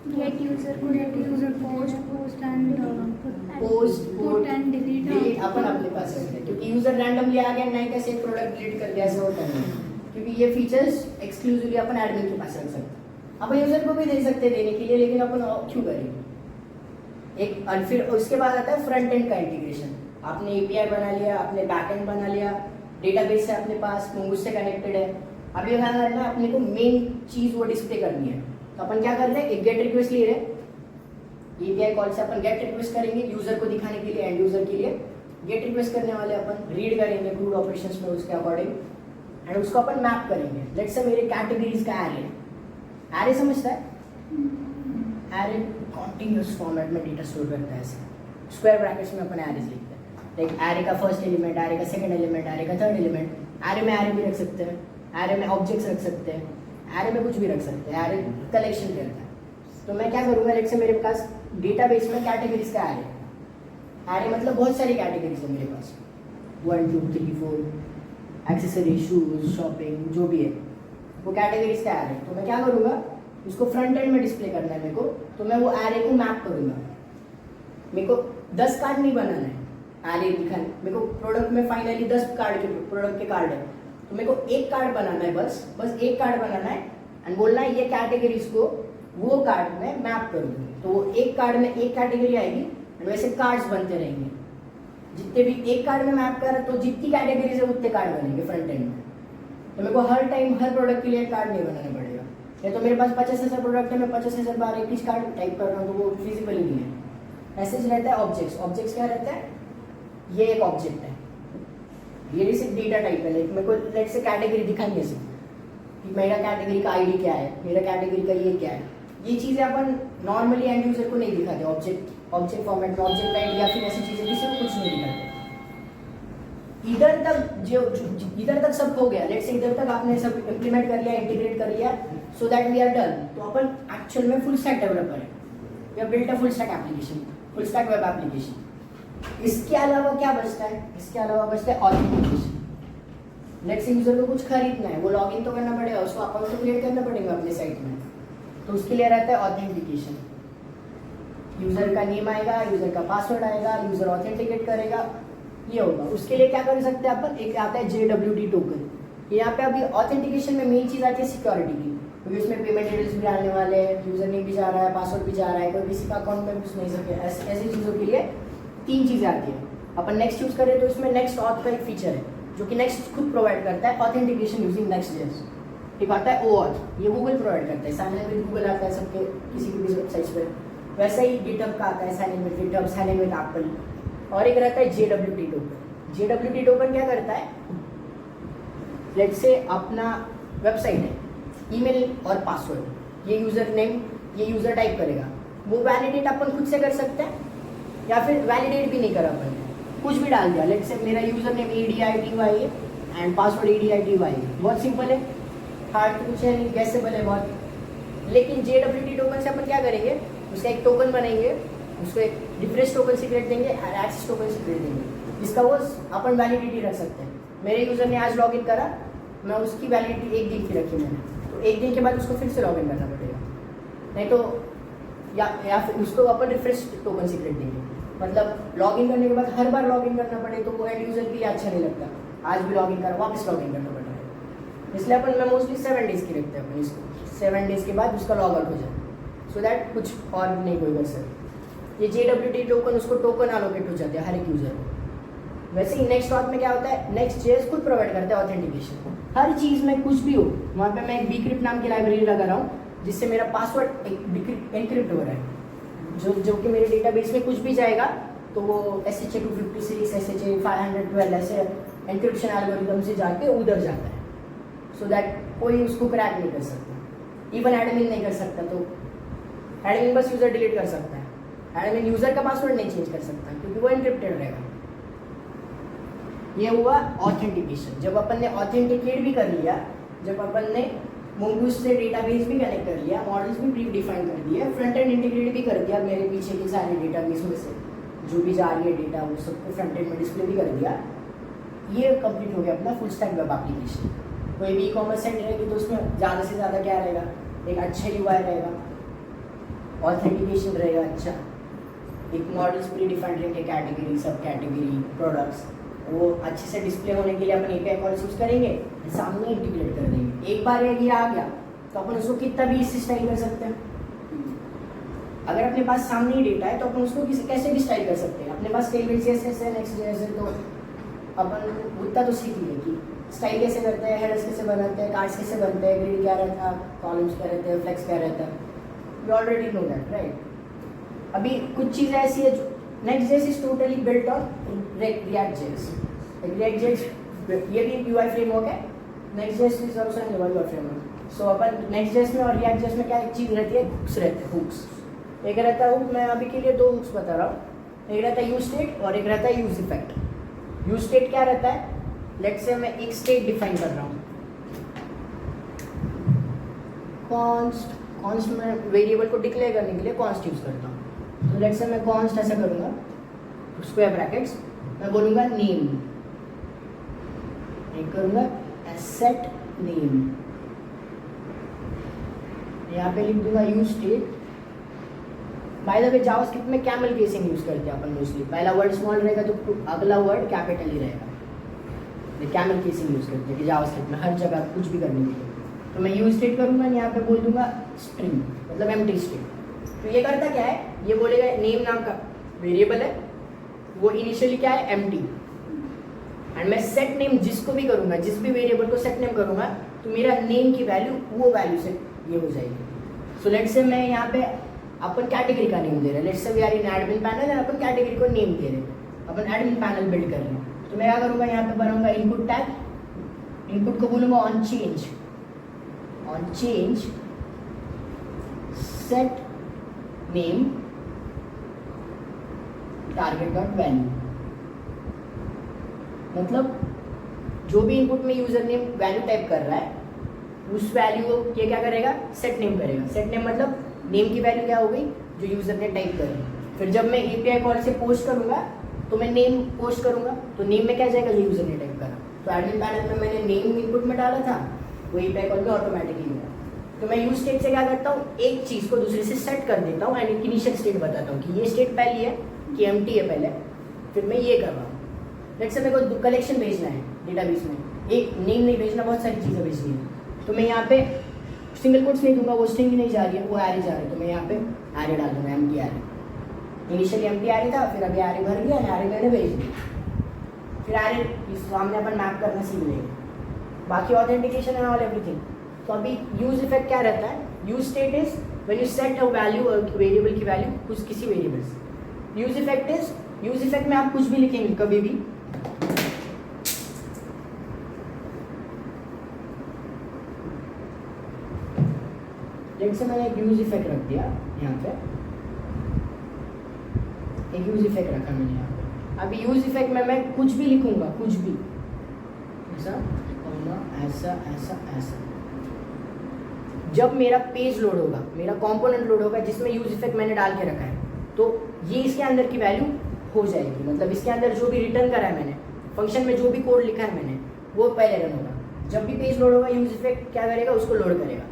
Get user, post and post, put and delete delete अपन अपने पास रखते हैं, क्योंकि यूजर रैंडमली आ गया, नहीं कैसे एक प्रोडक्ट डिलीट कर दिया, ऐसा होता नहीं, क्योंकि ये फीचर्स एक्सक्लूसिवली अपन एडमिन के पास रख सकते हैं। अपन यूजर को भी दे सकते हैं देने के लिए, लेकिन अपन क्यों करेंगे? एक और फिर उसके बाद आता है फ्रंट एंड का इंटीग्रेशन। आपने एपीआई बना लिया, आपने बैकएंड बना लिया, डेटाबेस है अपने पास, Mongoose से कनेक्टेड है। अब ये क्या करना है, अपने को मेन चीज वो डिस्प्ले करनी है। तो अपन क्या कर रहे हैं, एक गेट रिक्वेस्ट ले रहे हैं, एपीआई कॉल से अपन गेट रिक्वेस्ट करेंगे यूजर को दिखाने के लिए, एंड यूजर के लिए गेट रिक्वेस्ट करने वाले अपन रीड करेंगे क्रूड ऑपरेशंस में उसके अकॉर्डिंग, एंड उसको अपन मैप करेंगे। लेट्स से मेरे कैटेगरीज का एरे, एरे समझता है? एरे कॉन्टिन्यूअस फॉर्मेट में डेटा स्टोर करता है, ऐसे स्क्वायर ब्रैकेट्स में अपन एरेज लिखते हैं। लाइक एरे का फर्स्ट एलिमेंट, एरे का सेकंड एलिमेंट, एरे का थर्ड एलिमेंट। एरे में एरे भी रख सकते हैं, एरे में ऑब्जेक्ट्स रख सकते हैं, एरे में कुछ भी रख सकते हैं, एरे कलेक्शन करता है। तो मैं क्या करूँगा, लेट्स से मेरे पास डेटाबेस में कैटेगरीज का एरे, एरे मतलब बहुत सारी कैटेगरीज है मेरे पास, 1 2 3 4 एक्सेसरी, शूज, शॉपिंग, जो भी है वो कैटेगरीज का एरे। तो मैं क्या करूँगा, उसको फ्रंट एंड में डिस्प्ले करना है मेरे को, तो मैं वो एरे को मैप करूँगा। मेरे को 10 कार्ड नहीं बनाना है एरे दिखाने, मेरे को प्रोडक्ट में फाइनली 10 कार्ड के प्रोडक्ट के कार्ड है, तो मेरे को एक कार्ड बनाना है, बस एक कार्ड बनाना है, एंड बोलना है ये कैटेगरीज को वो कार्ड में मैप कर दूँ। तो वो एक कार्ड में एक कैटेगरी आएगी, एंड वैसे कार्ड्स बनते रहेंगे। जितने भी एक कार्ड में मैप कर, तो जितनी कैटेगरीज है उतने कार्ड बनेंगे फ्रंट एंड में। तो मेरे को हर टाइम हर प्रोडक्ट के लिए कार्ड नहीं बनाना पड़ेगा। या तो मेरे पास 50,000 प्रोडक्ट है, मैं 50,000 बार एक ही कार्ड टाइप कर रहा हूँ, तो वो फिजिबल ही नहीं है। ऐसे रहता है ऑब्जेक्ट्स। ऑब्जेक्ट्स क्या रहता है, ये एक ऑब्जेक्ट है, ये सिर्फ डेटा टाइप है। लाइक मेरे को लेट्स से कैटेगरी दिखानी है सिर्फ कि मेरा कैटेगरी का आईडी क्या है, मेरा कैटेगरी का ये क्या है। ये चीज़ें अपन नॉर्मली एंड यूजर को नहीं दिखाते ऑब्जेक्ट फॉर्मेट में, ऑब्जेक्ट टाइप या फिर ऐसी चीज़ें जिससे कुछ नहीं दिखाते। इधर तक सब हो गया, लेट्स से इधर तक आपने सब इम्प्लीमेंट कर लिया, इंटीग्रेट कर लिया, so that we are done. तो अपन एक्चुअल में फुल स्टैक डेवलपर है, we have built a full stack application, full stack web application. इसके अलावा क्या बचता है, इसके अलावा बचता है ऑथेंटिकेशन। लेट्स से यूजर को कुछ खरीदना है, वो लॉगिन तो करना पड़ेगा, उसको अकाउंट तो क्रिएट करना पड़ेगा अपने साइट में, तो उसके लिए रहता है ऑथेंटिकेशन। यूजर का नेम आएगा, यूजर का पासवर्ड आएगा, यूजर ऑथेंटिकेट करेगा, ये होगा। उसके लिए क्या कर सकते हैं अपन, एक आता है JWT टोकन। यहाँ पे अभी ऑथेंटिकेशन में मेन चीज़ आती है सिक्योरिटी की, क्योंकि उसमें पेमेंट डिटेल्स भी डालने वाले हैं, यूजर नेम भी जा रहा है, पासवर्ड भी जा रहा है, कोई किसी का अकाउंट में घुस नहीं सके। ऐसी चीज़ों के लिए 3 चीज़ें आती है। अपन नेक्स्ट यूज़ करें तो इसमें नेक्स्ट ऑथ का एक फीचर है जो कि नेक्स्ट खुद प्रोवाइड करता है, ऑथेंटिकेशन यूजिंग नेक्स्ट.js। एक आता है OAuth, ये गूगल प्रोवाइड करता है, साइन इन विद गूगल आता है सबके किसी की भी वेबसाइट्स पर। वैसा ही GitHub का आता है, sign in with GitHub, sign in with Apple. और एक रहता है JWT टोकन। JWT टोकन क्या करता है, लेट्स से अपना वेबसाइट है, ईमेल और पासवर्ड, ये यूज़र नेम ये यूज़र टाइप करेगा, वो वैलिडेट अपन खुद से कर सकते हैं, या फिर वैलिडेट भी नहीं करा अपन कुछ भी डाल दिया। लेट्स से मेरा user name EDITY and password EDITY, बहुत सिंपल है, हार्ड कुछ है नहीं, गैसेबल है बहुत। लेकिन JWT टोकन से अपन क्या करेंगे, उसका एक टोकन बनाएंगे, उसको एक रिफ्रेश टोकन सीक्रेट देंगे और एक्सेस टोकन सीक्रेट देंगे, जिसका वो अपन वैलिडिटी रख सकते हैं। मेरे यूज़र ने आज लॉगिन करा, मैं उसकी वैलिडिटी 1 दिन की रखी मैंने, तो 1 दिन के बाद उसको फिर से लॉगिन करना पड़ेगा, नहीं तो या फिर उसको अपन रिफ्रेश टोकन सीक्रेट देंगे। मतलब लॉगिन करने के बाद हर बार लॉगिन करना पड़े तो वो एंड यूज़र के लिए अच्छा नहीं लगता, आज भी लॉगिन करा वापस लॉगिन करना पड़ रहा है। इसलिए अपन मैं मोस्टली 7 डेज़ की रखते हैं अपन इसको, 7 डेज़ के बाद उसका लॉग आउट हो जाए, सो दैट कुछ और नहीं कोई कर सकते। ये JWT टोकन उसको टोकन एलोकेट हो जाते हैं हर एक यूज़र को। वैसे ही नेक्स्ट.auth में क्या होता है, नेक्स्ट.js खुद प्रोवाइड करता है ऑथेंटिकेशन। हर चीज़ में कुछ भी हो, वहाँ पे मैं एक bcrypt नाम की लाइब्रेरी लगा रहा हूँ, जिससे मेरा पासवर्ड एनक्रिप्ट हो रहा है, जो कि मेरे डेटाबेस में कुछ भी जाएगा तो वो SHA-256, SHA-512 ऐसे एनक्रिप्शन एल्गोरिथम से जाके उधर जाता है, सो दैट कोई उसको क्रैक नहीं कर सकता, इवन एडमिन नहीं कर सकता। तो एडमिन बस यूज़र डिलीट कर सकता है, एडमिन यूजर का पासवर्ड नहीं चेंज कर सकता क्योंकि वो एनक्रिप्टेड रहेगा। ये हुआ ऑथेंटिकेशन। जब अपन ने ऑथेंटिकेट भी कर लिया, जब अपन ने मोंगूज से डेटाबेस भी कनेक्ट कर लिया, मॉडल्स भी प्री डिफाइन कर दिया, फ्रंट एंड इंटीग्रेट भी कर दिया, मेरे पीछे के सारे डेटाबेस में से जो भी जा रही है डेटा वो सबको फ्रंट एंड में डिस्प्ले भी कर दिया, ये कंप्लीट हो गया अपना फुल स्टैक वेब एप्लीकेशन। कोई भी ई-कॉमर्स साइट रहेगी तो उसमें ज़्यादा से ज़्यादा क्या रहेगा, एक अच्छा UI रहेगा, ऑथेंटिकेशन रहेगा अच्छा, एक मॉडल्स प्री डिफाइंड रहेंगे, कैटेगरी, सब कैटेगरी, प्रोडक्ट्स, वो अच्छे से डिस्प्ले होने के लिए अपन API कॉल्स यूज़ करेंगे, सामने इंटीग्रेट कर देंगे। एक बार ये आ गया तो अपन उसको कितना भी इससे स्टाइल कर सकते हैं। अगर अपने पास सामने ही डेटा है तो अपन उसको कैसे भी स्टाइल कर सकते हैं। अपने पास टेलमेंट CSS है, Next.js है, तो अपन उतना तो सीख लिए कि स्टाइल कैसे करते हैं, हेडर्स कैसे बनाते हैं, कार्ड्स कैसे बनते हैं, ग्रिड क्या रहता है, कॉलम्स क्या रहते हैं, फ्लेक्स क्या रहता है, you already know that right. अभी कुछ चीज़ें ऐसी है जो Next.js is totally built on React.js। React.js ये भी एक UI फ्रेमवर्क है, Next.js is also an UI framework. So upon Next.js में और React.js में क्या एक चीज़ रहती है, हुक्स रहते हैं, हुक्स। एक रहता है हुक, मैं अभी के लिए 2 हुक्स बता रहा हूँ, एक रहता है यूज स्टेट और एक रहता है यूज इफेक्ट। यूज स्टेट क्या रहता है, लेट्स से मैं एक स्टेट डिफाइन कर रहा हूँ, कॉन्स्ट में वेरिएबल को डिक्लेयर करने के लिए कॉन्स्ट यूज करता हूँ। तो लेट्स से मैं कॉन्स्ट ऐसा करूँगा, स्क्वायर ब्रैकेट्स, मैं बोलूँगा नेम, एक करूँगा सेट नेम, यहाँ पे लिख दूंगा use state. By the way JavaScript में कैमल केसिंग यूज करते हैं अपन मोस्टली, पहला वर्ड स्मॉल रहेगा तो अगला वर्ड कैपिटल ही रहेगा। कैमल केसिंग यूज करते हैं कि जावास्क्रिप्ट में हर जगह कुछ भी करने के लिए। तो मैं यूज स्टेट करूँगा, यहाँ पे बोल दूंगा स्ट्रिंग, मतलब एम्प्टी स्ट्रिंग। तो ये करता क्या है, ये बोलेगा नेम नाम का वेरिएबल है, वो इनिशियली क्या है एम्प्टी, एंड मैं सेट नेम जिसको भी करूँगा, जिस भी वेरिएबल को सेट नेम करूँगा तो मेरा नेम की वैल्यू वो वैल्यू से ये हो जाएगी। सो लेट्स से मैं यहाँ पे अपन कैटेगरी का नेम दे रहे हैं, let's say we are in admin panel और अपन कैटेगरी को नेम दे रहे हैं, अपन एडमिन पैनल बिल्ड कर रहे हैं। तो मैं क्या करूँगा, यहाँ पे बनाऊंगा इनपुट टैग, इनपुट को बोलूँगा on change set name target dot value, मतलब जो भी इनपुट में यूजर नेम वैल्यू टाइप कर रहा है उस वैल्यू ये क्या करेगा, सेट नेम करेगा। सेट नेम मतलब नेम की वैल्यू क्या हो गई, जो यूजर ने टाइप करी। फिर जब मैं API कॉल से पोस्ट करूंगा तो मैं नेम पोस्ट करूंगा, तो नेम में क्या जाएगा, जो यूजर ने टाइप करा। तो एडमिन पैनल में मैंने नेम इनपुट में डाला था, वो API कॉल में ऑटोमेटिकली होगा। तो मैं यूज स्टेट से क्या करता हूँ, एक चीज़ को दूसरे से सेट कर देता हूँ एंड इनिशियल स्टेट बताता हूँ कि ये स्टेट पहली है कि एम्प्टी है पहले, फिर मैं ये कर रहा हूँ। लेट्स से मेरे को कलेक्शन भेजना है डेटाबेस में, एक नेम नहीं भेजना, बहुत सारी चीज़ें भेजनी है। तो मैं यहाँ पे सिंगल कोट्स नहीं दूंगा, वो स्ट्रिंग नहीं जा रही है, वो एरे जा रही है, तो मैं यहाँ पे एरे डाल दूंगा, empty array. Initially empty array था, फिर अभी एरे भर गया, एरे मैंने भेज दिया। फिर एरे इस सामने अपन मैप करना सीख लेंगे, बाकी ऑथेंटिकेशन एंड ऑल एवरीथिंग। तो अभी यूज इफेक्ट क्या रहता है, use state is when you set a value और वेरिएबल की वैल्यू कुछ किसी वेरिएबल से। Use effect is, use effect में आप कुछ भी लिखेंगे कभी भी, लेट्स से मैंने एक यूज इफेक्ट रख दिया यहाँ पे, एक यूज इफेक्ट रखा मैंने यहाँ पे। अभी यूज इफेक्ट में मैं कुछ भी लिखूंगा, कुछ भी ऐसा ऐसा ऐसा ऐसा। जब मेरा पेज लोड होगा, मेरा कंपोनेंट लोड होगा जिसमें यूज इफेक्ट मैंने डाल के रखा है, तो ये इसके अंदर की वैल्यू हो जाएगी। मतलब इसके अंदर जो भी रिटर्न करा है मैंने, फंक्शन में जो भी कोड लिखा है मैंने, वो पहले रन होगा। जब भी पेज लोड होगा यूज इफेक्ट क्या करेगा, उसको लोड करेगा।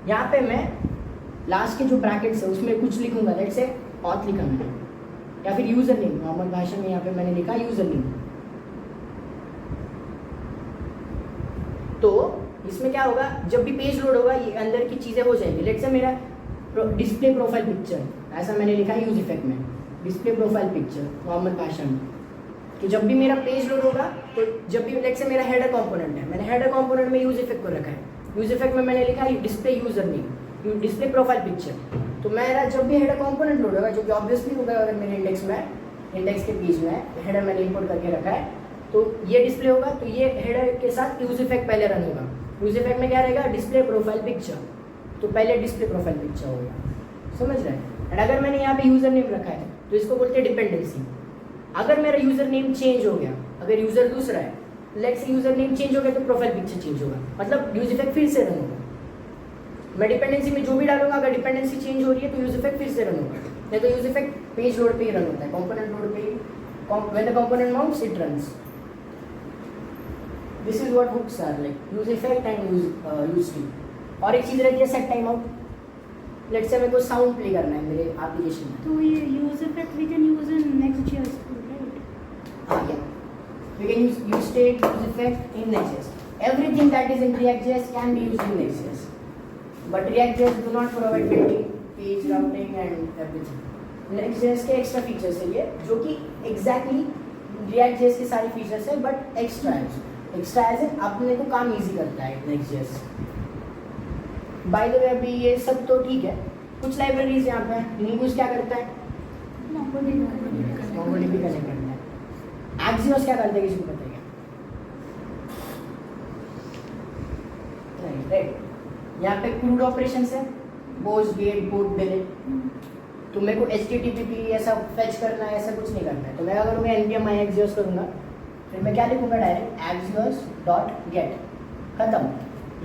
यहाँ पे मैं लास्ट के जो ब्रैकेट्स है उसमें कुछ लिखूंगा, लेट्स से ऑथ लिखा मैंने, या फिर यूजर नेम, नॉर्मल भाषा में यहाँ पे मैंने लिखा यूजर नेम। तो इसमें क्या होगा, जब भी पेज लोड होगा ये अंदर की चीज़ें हो जाएंगी। लेट्स से मेरा डिस्प्ले प्रोफाइल पिक्चर, ऐसा मैंने लिखा है यूज इफेक्ट में, डिस्प्ले प्रोफाइल पिक्चर नॉर्मल भाषा में। तो जब भी मेरा पेज लोड होगा, तो जब भी लेट्स से मेरा हेडर कंपोनेंट है, मैंने हेडर कंपोनेंट में यूज इफेक्ट को रखा है, यूज इफेक्ट में मैंने लिखा है display user name, display profile picture. तो मेरा जब भी हेडर कंपोनेंट लोड होगा, जो कि ऑब्वियसली होगा अगर मेरे इंडेक्स में, इंडेक्स के पेज में हेडर मैंने इंपोर्ट करके रखा है, तो ये डिस्प्ले होगा, तो ये हेडर के साथ यूज इफेक्ट पहले रन होगा। यूज इफेक्ट में क्या रहेगा, डिस्प्ले प्रोफाइल पिक्चर, तो पहले डिस्प्ले प्रोफाइल पिक्चर होगा। समझ रहे हैं? एंड अगर मैंने यहाँ पे यूजर नेम रखा है तो इसको बोलते हैं डिपेंडेंसी। अगर मेरा यूजर नेम चेंज हो गया, अगर यूजर दूसरा है, let's say user name change हो गया तो प्रोफाइल पिक्चर चेंज होगा, मतलब यूज इफेक्ट फिर से रन होगा। मैं डिपेंडेंसी में जो भी डालूंगा, अगर डिपेंडेंसी चेंज हो रही है तो यूज इफेक्ट फिर से रन होगा। नहीं तो यूज इफेक्ट पेज लोड पे ही रन होता है, कंपोनेंट लोड पे ही, when the component mounts it runs. This is what hooks are like, use effect and use tree. और एक चीज रहती है set time out. Let's say मेरे को साउंड प्ले करना है मेरे एप्लीकेशन में, तो ये use effect we can use in Next.js code, right? हाँ या we can use state, use effect in Next.js. Everything that is in React.js can be used in Next.js. But React.js do not provide built-in page routing and everything. Next.js के extra features है ये, जो कि exactly React.js के सारी features है, but extra है। Extra है अपने को काम easy करता है Next.js। By the way अभी ये सब तो ठीक है, कुछ libraries यहाँ पे हैं। Nimbus क्या करता है? MongoDB कनेक्ट करता है। Axios क्या करते हैं, किसी को पता है क्या? नहीं, राइट। यहाँ पे क्रूड ऑपरेशंस है, पोस्ट, गेट, पुट, डिलीट। तो मेरे को HTTP ऐसा फेच करना है, ऐसा कुछ नहीं करना है। तो मैं क्या करूँगा, npm axios करूँगा, फिर मैं क्या लिखूँगा डायरेक्ट axios.get, खत्म।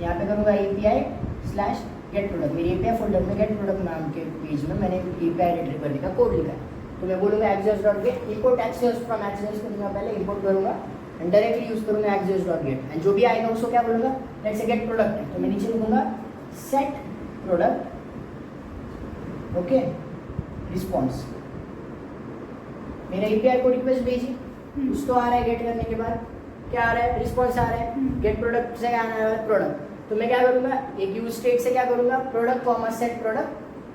यहाँ पे करूँगा API/get प्रोडक्ट, मेरी API फोल्डर में get प्रोडक्ट नाम के पेज में मैंने API रिट्रीवर का कोड लिखा है। तो मैं बोलूँगा axios.get, import axios from axios करूँगा, पहले import करूँगा एंड डायरेक्टली यूज करूँगा axios.get, एंड जो भी आएगा उसको क्या बोलूँगा, लेट्स से गेट प्रोडक्ट है तो मैं नीचे लिखूँगा सेट प्रोडक्ट, ओके, रिस्पॉन्स। मेरा API को रिक्वेस्ट भेजी, कुछ तो आ रहा है गेट करने के बाद, क्या आ रहा है, रिस्पॉन्स आ रहा है, गेट प्रोडक्ट से आना है प्रोडक्ट। तो मैं क्या करूँगा, एक यूज स्टेट से क्या करूँगा, प्रोडक्ट कॉमा सेट प्रोडक्ट,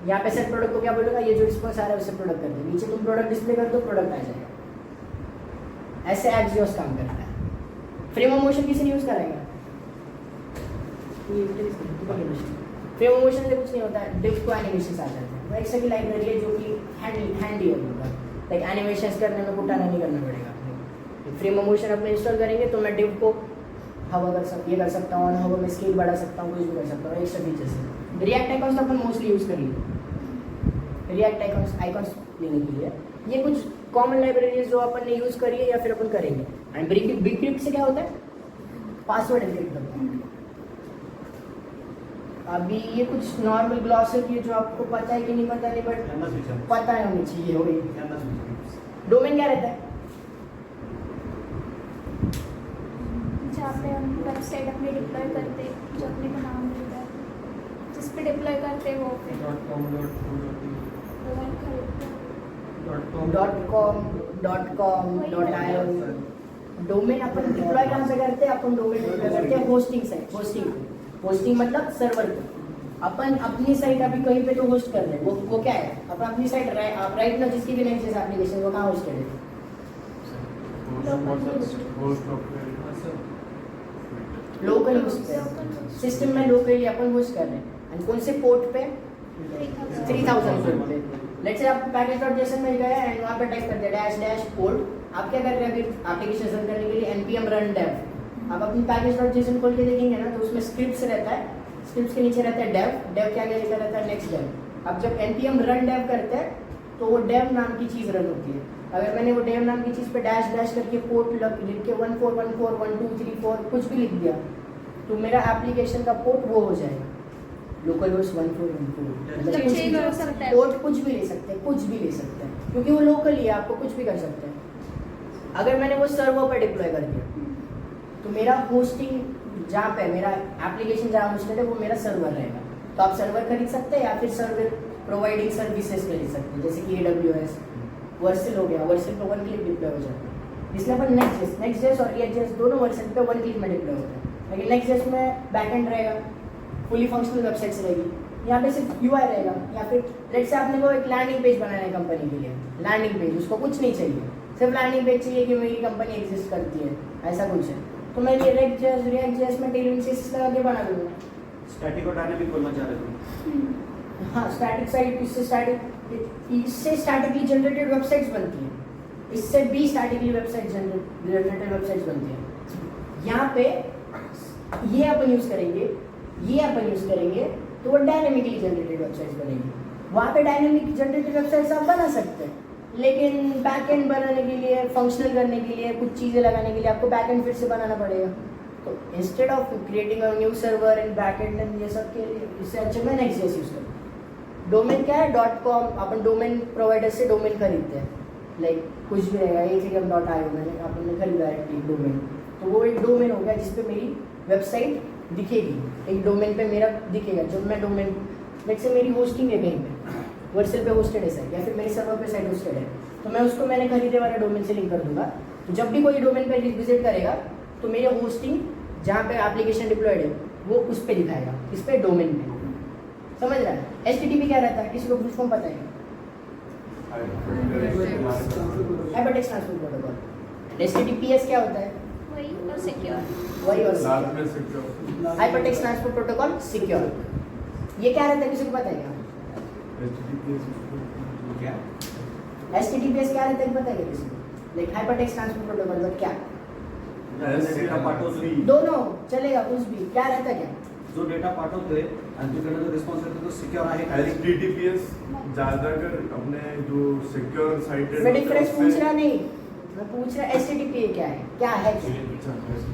यहाँ पे सेट प्रोडक्ट को क्या बोलूँगा, ये जो रिस्पॉन्स आ रहा है उससे प्रोडक्ट कर दे, नीचे तुम प्रोडक्ट डिस्प्ले कर दो, प्रोडक्ट आ जाएगा। ऐसे Axios काम करता है। फ्रेम ऑफ मोशन किसी ने यूज करेगा? फ्रेम ऑफ मोशन से कुछ नहीं होता है, डिव को एनिमेशंस आ जाते हैं। वो एक सभी लाइब्रेरी है जो कि हैंडी है, लाइक एनिमेशंस करने में कुटाना नहीं करना पड़ेगा। फ्रेम ऑफ मोशन अपने इंस्टॉल करेंगे तो मैं डिव को हवा कर सकता हूँ, हवा में स्केल बढ़ा सकता हूँ, कुछ भी कर सकता हूँ, एक्स्ट्रा फीचर्स है। रिएक्ट आइकॉन्स अपन मोस्टली यूज करेंगे, रिएक्ट आइकॉन्स लेने के लिए। ये कुछ कॉमन लाइब्रेरीज जो अपन ने यूज करी है या फिर अपन करेंगे। एंड बिक्रिप्ट से क्या होता है, पासवर्ड एनक्रिप्ट होता है। अभी ये कुछ नॉर्मल ग्लॉसरी है जो आपको पता है कि नहीं पता नहीं, बट पता है होनी चाहिए। वही डोमेन क्या रहता है, जहाँ पे हम वेबसाइट अपनी डिप्लॉय करते, जो अपने का नाम मिलता है, जिस पे डिप्लॉय करते हैं वो पे .com.io डोमेन अपन डिप्लॉय कहाँ से करते हैं, अपन डोमेन डिप्लॉय करते हैं होस्टिंग साइट। होस्टिंग मतलब सर्वर पे। अपन अपनी साइट अभी कहीं पे तो होस्ट कर रहे हैं, वो क्या है, अपन अपनी साइट राइट ना जिसकी भी नेक्स्ट एप्लीकेशन वो कहाँ होस्ट कर रहे हैं, लोकल होस्ट पे, सिस्टम में लोकली अपन होस्ट कर रहे हैं। एंड कौन से पोर्ट पे, 3000 पोर्ट पे। लेट्स से आप पैकेज.json में गए एंड वहाँ पे टाइप करते हैं -- पोर्ट। आप क्या कर रहे हैं, अभी एप्लीकेशन रन करने के लिए npm run dev। आप अपनी पैकेज.json खोल के देखेंगे ना तो उसमें स्क्रिप्ट्स रहता है, स्क्रिप्ट्स के नीचे रहता है dev क्या क्या लिखा रहता है, next dev। अब जब npm run dev करते हैं तो वो dev नाम की चीज़ रन होती है। अगर मैंने वो dev नाम की चीज़ पे डैश करके पोर्ट लिख के 14141234 कुछ भी लिख दिया तो मेरा एप्लीकेशन का पोर्ट वो हो जाएगा, लोकल होस्ट 1414। पोर्ट कुछ भी ले सकते हैं, क्योंकि वो लोकल ही है, आपको कुछ भी कर सकते हैं। अगर मैंने वो सर्वर पर डिप्लॉय कर दिया तो मेरा होस्टिंग जहाँ पे मेरा एप्लीकेशन जहाँ होस्टेड है वो मेरा सर्वर रहेगा। तो आप सर्वर खरीद सकते हैं या फिर सर्वर प्रोवाइडिंग सर्विसेज खरीद सकते हैं, जैसे कि AWS, वर्सल हो गया, वर्सल पे 1 क्लिक डिप्लॉय हो जाता है। इसलिए अपन Next.js और React.js दोनों वर्सल पे 1 क्लिक में डिप्लॉय होता है। लेकिन Next.js में बैकएंड रहेगा, फुली फंक्शनल वेबसाइट्स रहेगी, यहाँ पे सिर्फ UI रहेगा। या फिर लेट्स से आपने को एक लैंडिंग पेज बनाना है कंपनी के लिए, लैंडिंग पेज, उसको कुछ नहीं चाहिए, सिर्फ लैंडिंग पेज चाहिए कि मेरी कंपनी एग्जिस्ट करती है, ऐसा कुछ है। तो मैं ये React.js में टेलिंग सीएसएस लगा के बना दूंगा। स्टैटिक और डायनामिक बोलना चाह रहे थे। हाँ, स्टैटिक साइट, इससे स्टैटिकली जनरेटेड वेबसाइट्स बनती हैं, इससे भी स्टैटिकली जनरेटेड वेबसाइट्स बनती हैं। यहाँ पे ये अपन यूज़ करेंगे तो वो डायनामिकली जनरेटेड वेबसाइट्स बनेगी। वहाँ पे डायनेमिक जनरेटेड वेबसाइट्स आप बना सकते हैं, लेकिन बैकएंड बनाने के लिए, फंक्शनल करने के लिए, कुछ चीज़ें लगाने के लिए आपको बैकएंड फिर से बनाना पड़ेगा। तो instead of creating a new server and backend and ये सब के लिए इससे अच्छा मैं नेक्स्ट.js यूज़ करूँ। डोमेन क्या है, .com, अपन डोमेन प्रोवाइडर से डोमेन खरीदते हैं, लाइक कुछ भी रहेगा, ethereum.io मैंने आपने खरीदा है एक डोमेन, तो वो एक डोमेन हो गया जिसपे मेरी वेबसाइट दिखेगी, एक डोमेन पे मेरा दिखेगा। जब मैं डोमेन, लाइक से मेरी होस्टिंग है कहीं पे, वर्सल पे होस्टेड है साइट, या फिर मेरे सर्वर पे साइट होस्टेड है, तो मैं उसको मैंने खरीदे वाले डोमेन से लिंक कर दूंगा। तो जब भी कोई डोमेन पे विजिट करेगा तो मेरे होस्टिंग जहाँ पे एप्लीकेशन डिप्लॉयड है वो उस पे दिखाएगा, इस पे डोमेन पे। समझ रहा है? HTTP क्या रहता है, किसी को फुल फॉर्म पता है? Hypertext transport protocol. HTTPS क्या होता है? वही और सिक्योर। वही और हाइपरटेक्स्ट ट्रांसपोर्ट प्रोटोकॉल सिक्योर। ये क्या रहता है, किसी को पता है क्या? क्या HTTPS क्या रहता है पता है क्या किसी को? लाइक हाइपरटेक्स्ट ट्रांसपोर्ट प्रोटोकॉल मतलब क्या? डेटा पाठवतोय, दोनों चलेगा, कुछ भी, क्या रहता है क्या? जो डेटा पाठवतोय आणि तिकडनं जो रिस्पॉन्स येतो तो सिक्योर आहे का? HTTPS ज्यादातर अपने जो सिक्योर साइट है मैं डिफरेंस पूछ रहा नहीं, मैं पूछ रहा HTTP क्या है?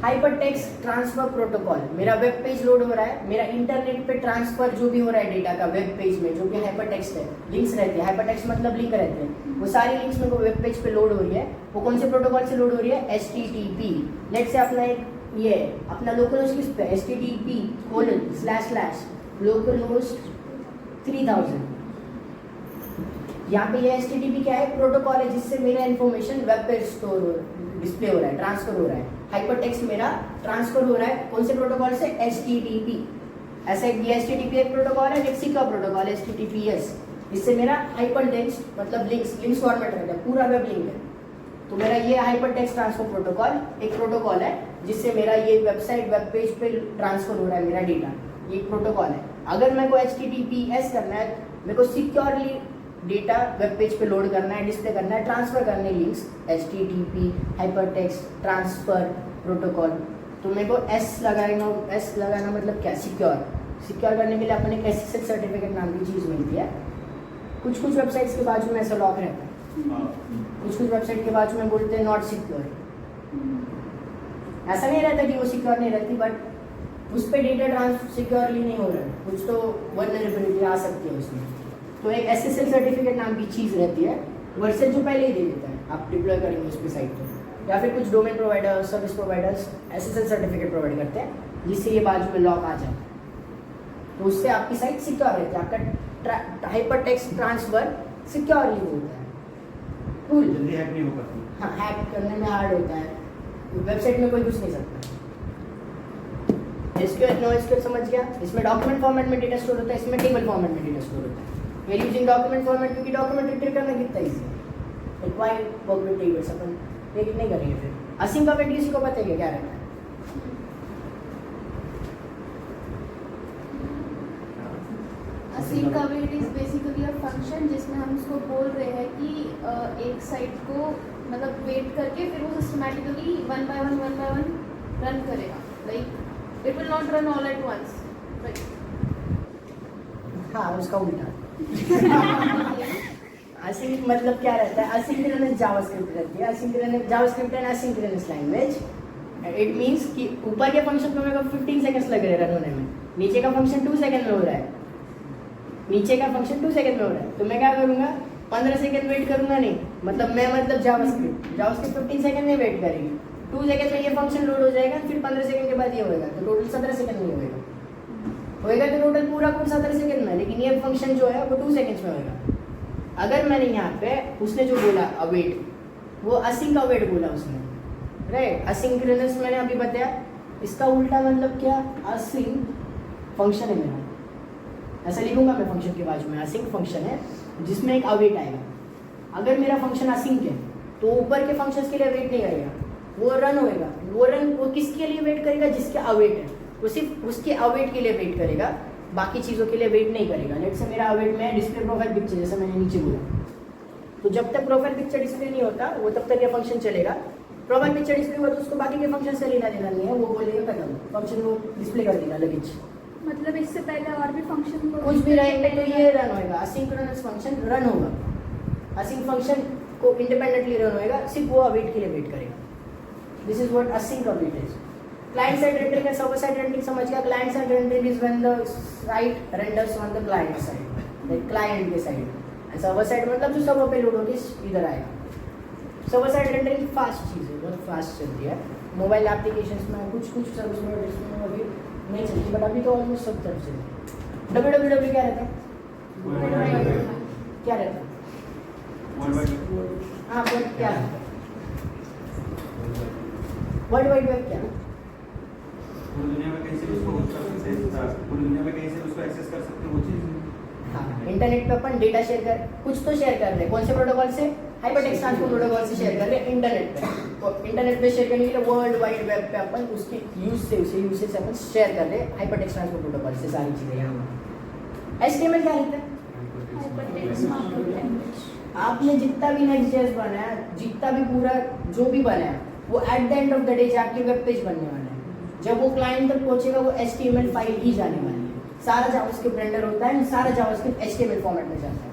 Hypertext transfer protocol. मेरा वेब पेज लोड हो रहा है, मेरा इंटरनेट पे ट्रांसफर जो भी हो रहा है डेटा का वेब पेज में, जो भी हाइपरटेक्स्ट है, लिंक्स रहते हैं, हाइपरटेक्स्ट मतलब लिंक रहते हैं, वो सारी लिंक्स मेरे को वेब पेज पे लोड हो रही है, वो कौन से प्रोटोकॉल से लोड हो रही है? HTTP। लेट से अपना एक ये अपना लोकल होस्ट किस पे? http://localhost 3000। यहाँ पे ये HTTP क्या है? प्रोटोकॉल है जिससे मेरा इन्फॉर्मेशन वेब पे स्टोर डिस्प्ले हो रहा है, ट्रांसफर हो रहा है। हाइपरटेक्स्ट मेरा ट्रांसफर हो रहा है कौन से प्रोटोकॉल से? HTTP। ऐसा ये HTTP एक प्रोटोकॉल है, एक सिक्योर प्रोटोकॉल HTTPS। इससे मेरा हाइपरटेक्स्ट मतलब लिंक्स फॉर्मेट रहता है, पूरा वेब लिंक है। तो मेरा ये हाइपरटेक्स्ट ट्रांसफर प्रोटोकॉल एक प्रोटोकॉल है जिससे मेरा ये वेबसाइट वेब पेज पे ट्रांसफर हो रहा है मेरा डेटा, ये एक प्रोटोकॉल है। अगर मेरे को HTTPS करना है, मेरे को सिक्योरली डेटा वेब पेज पे लोड करना है, डिस्प्ले करना है, ट्रांसफर करने links, HTTP hypertext transfer protocol. तो मेरे को S लगाना मतलब क्या? सिक्योर करने के लिए अपने एक SSL सर्टिफिकेट नाम की चीज़ मिलती है। कुछ वेबसाइट्स के बाजू में ऐसा लॉक रहता है, कुछ वेबसाइट के बाजू में बोलते हैं नॉट सिक्योर। ऐसा नहीं रहता कि वो सिक्योर नहीं रहती, बट उस पर डेटा ट्रांसफर सिक्योरली नहीं हो रहा है, कुछ तो वल्नरेबिलिटी आ सकती है उसमें। तो एक SSL सर्टिफिकेट नाम की चीज़ रहती है, वर्सेल जो पहले ही दे देता है, आप डिप्लॉय करेंगे उस पर साइट पर, या फिर कुछ domain provider, service providers SSL certificate provide करते हैं जिससे ये बाजू में लॉक आ जाए, तो उससे आपकी साइट सिक्योर रहती है, आपका हाइपरटेक्स्ट ट्रांसफर सिक्योरली होता है। कूल। जल्दी हैक नहीं होगा। हाँ, हैक करने में हार्ड होता है, वेबसाइट में कोई घुस नहीं सकता। SQL NoSQL समझ गया? इसमें डॉक्यूमेंट फॉर्मेट में डेटा स्टोर होता है, इसमें टेबल फॉर्मेट में डेटा स्टोर होता है। We are using document format क्योंकि डॉक्यूमेंट एंटर करना कितना ईजी है। रिक्वायर वर्क विद टेबल्स अपन ये नहीं करेंगे। फिर असिंक का वेट किसी को पता है क्या रहता है? Async await is basically a function जिसमें हम उसको बोल रहे हैं कि एक साइट को मतलब वेट करके फिर वो systematically one by one run करेगा, like it will not run all at once, right? हाँ, उसका उल्टा। असिंक मतलब क्या रहता है? असिंक्रोनस जावास्क्रिप्ट रहती है। Asynchronous JavaScript and asynchronous language. It means कि ऊपर के फंक्शन को मेरे को 15 सेकंड्स लग रहे हैं रन होने में, नीचे का फंक्शन 2 सेकंड में हो रहा है, नीचे का फंक्शन 2 सेकंड में हो रहा है, तो मैं क्या करूँगा? 15 सेकंड वेट करूँगा नहीं, मतलब जावास्क्रिप्ट 15 सेकंड में वेट करेगी, 2 सेकंड में ये फंक्शन लोड हो जाएगा, फिर 15 सेकंड के बाद ये होएगा, तो टोटल 17 सेकंड में होएगा तो टोटल पूरा कोड 17 सेकंड में, लेकिन ये फंक्शन जो है वो 2 सेकंड्स में होएगा। अगर मैंने यहाँ पे उसने जो बोला अवेट, वो असिंक अवेट बोला उसने, राइट? असिंक्रोनस मैंने अभी बताया, इसका उल्टा मतलब क्या? असिंक फंक्शन है मेरा, ऐसा लिखूंगा मैं फंक्शन के बाजू में, असिंक फंक्शन है जिसमें एक अवेट आएगा। अगर मेरा फंक्शन असिंक है तो ऊपर के फंक्शंस के लिए वेट नहीं करेगा, वो रन होएगा। वो किसके लिए वेट करेगा? जिसके अवेट है, वो सिर्फ उसके अवेट के लिए वेट करेगा, बाकी चीज़ों के लिए वेट नहीं करेगा। लेट्स से मेरा अवेट में डिस्प्ले प्रोफाइल पिक्चर, जैसा मैंने नीचे बोला, तो जब तक प्रोफाइल पिक्चर डिस्प्ले नहीं होता वो तब तक ये फंक्शन चलेगा। प्रोफाइल पिक्चर डिस्प्ले हुआ तो उसको बाकी के फंक्शन से लेना देना नहीं है, वो बोलेगा खत्म, फंक्शन वो डिस्प्ले कर देगा लगेज। मतलब इससे पहले और भी फंक्शन कुछ भी रहेंगे तो ये रन होएगा, असिंक्रोनस फंक्शन रन होगा, असिंक फंक्शन को इंडिपेंडेंटली रन होएगा, सिर्फ वो अवेट के लिए वेट करेगा। This is what async await is. Client side rendering या सर्वर साइड रेंडरिंग समझ गया। Client side rendering is when the site renders on the client side, like client के साइड, एंड सर्वर साइड मतलब जो सर्वर पे लोड होके इधर आएगा। सर्वर साइड रेंडरिंग फास्ट चीज़ है, बहुत फास्ट चलती है। मोबाइल एप्लीकेशंस में कुछ सर्विस में अभी नहीं चलती, बट अभी तो ऑलमोस्ट सब तरफ से। www क्या रहता है? क्या रहता है? हाँ, बट क्या वर्ल्ड वाइड वेब क्या? पूरी दुनिया में कहीं से भी उसको पूरी दुनिया में कहीं से उसको एक्सेस कर सकते हैं वो चीज़। हाँ, इंटरनेट पे अपन डेटा शेयर कर, कुछ तो शेयर कर रहे हैं। कौन से प्रोटोकॉल से? हाइपरटेक्स्ट ट्रांसपोर्ट प्रोटोकॉल से शेयर कर रहे हैं इंटरनेट पे। और इंटरनेट पे शेयर करने के लिए वर्ल्ड वाइड वेब पे अपन उसके यूसेज से अपन शेयर कर रहे हैं हाइपरटेक्स्ट ट्रांसपोर्ट प्रोटोकॉल से सारी चीज़ें। यहाँ HTML क्या रहता है? Hypertext markup language. आपने जितना भी नेक्स्ट.js बनाया, जितना भी पूरा जो भी बनाया, वो at the end of the day आपकी वेब पेज बनने वाला है। जब वो क्लाइंट तक पहुंचेगा वो HTML फाइल ही जाने वाली है। सारा जावास्क्रिप्ट रेंडर होता है, सारा जावास्क्रिप्ट HTML फॉर्मेट में जाता है,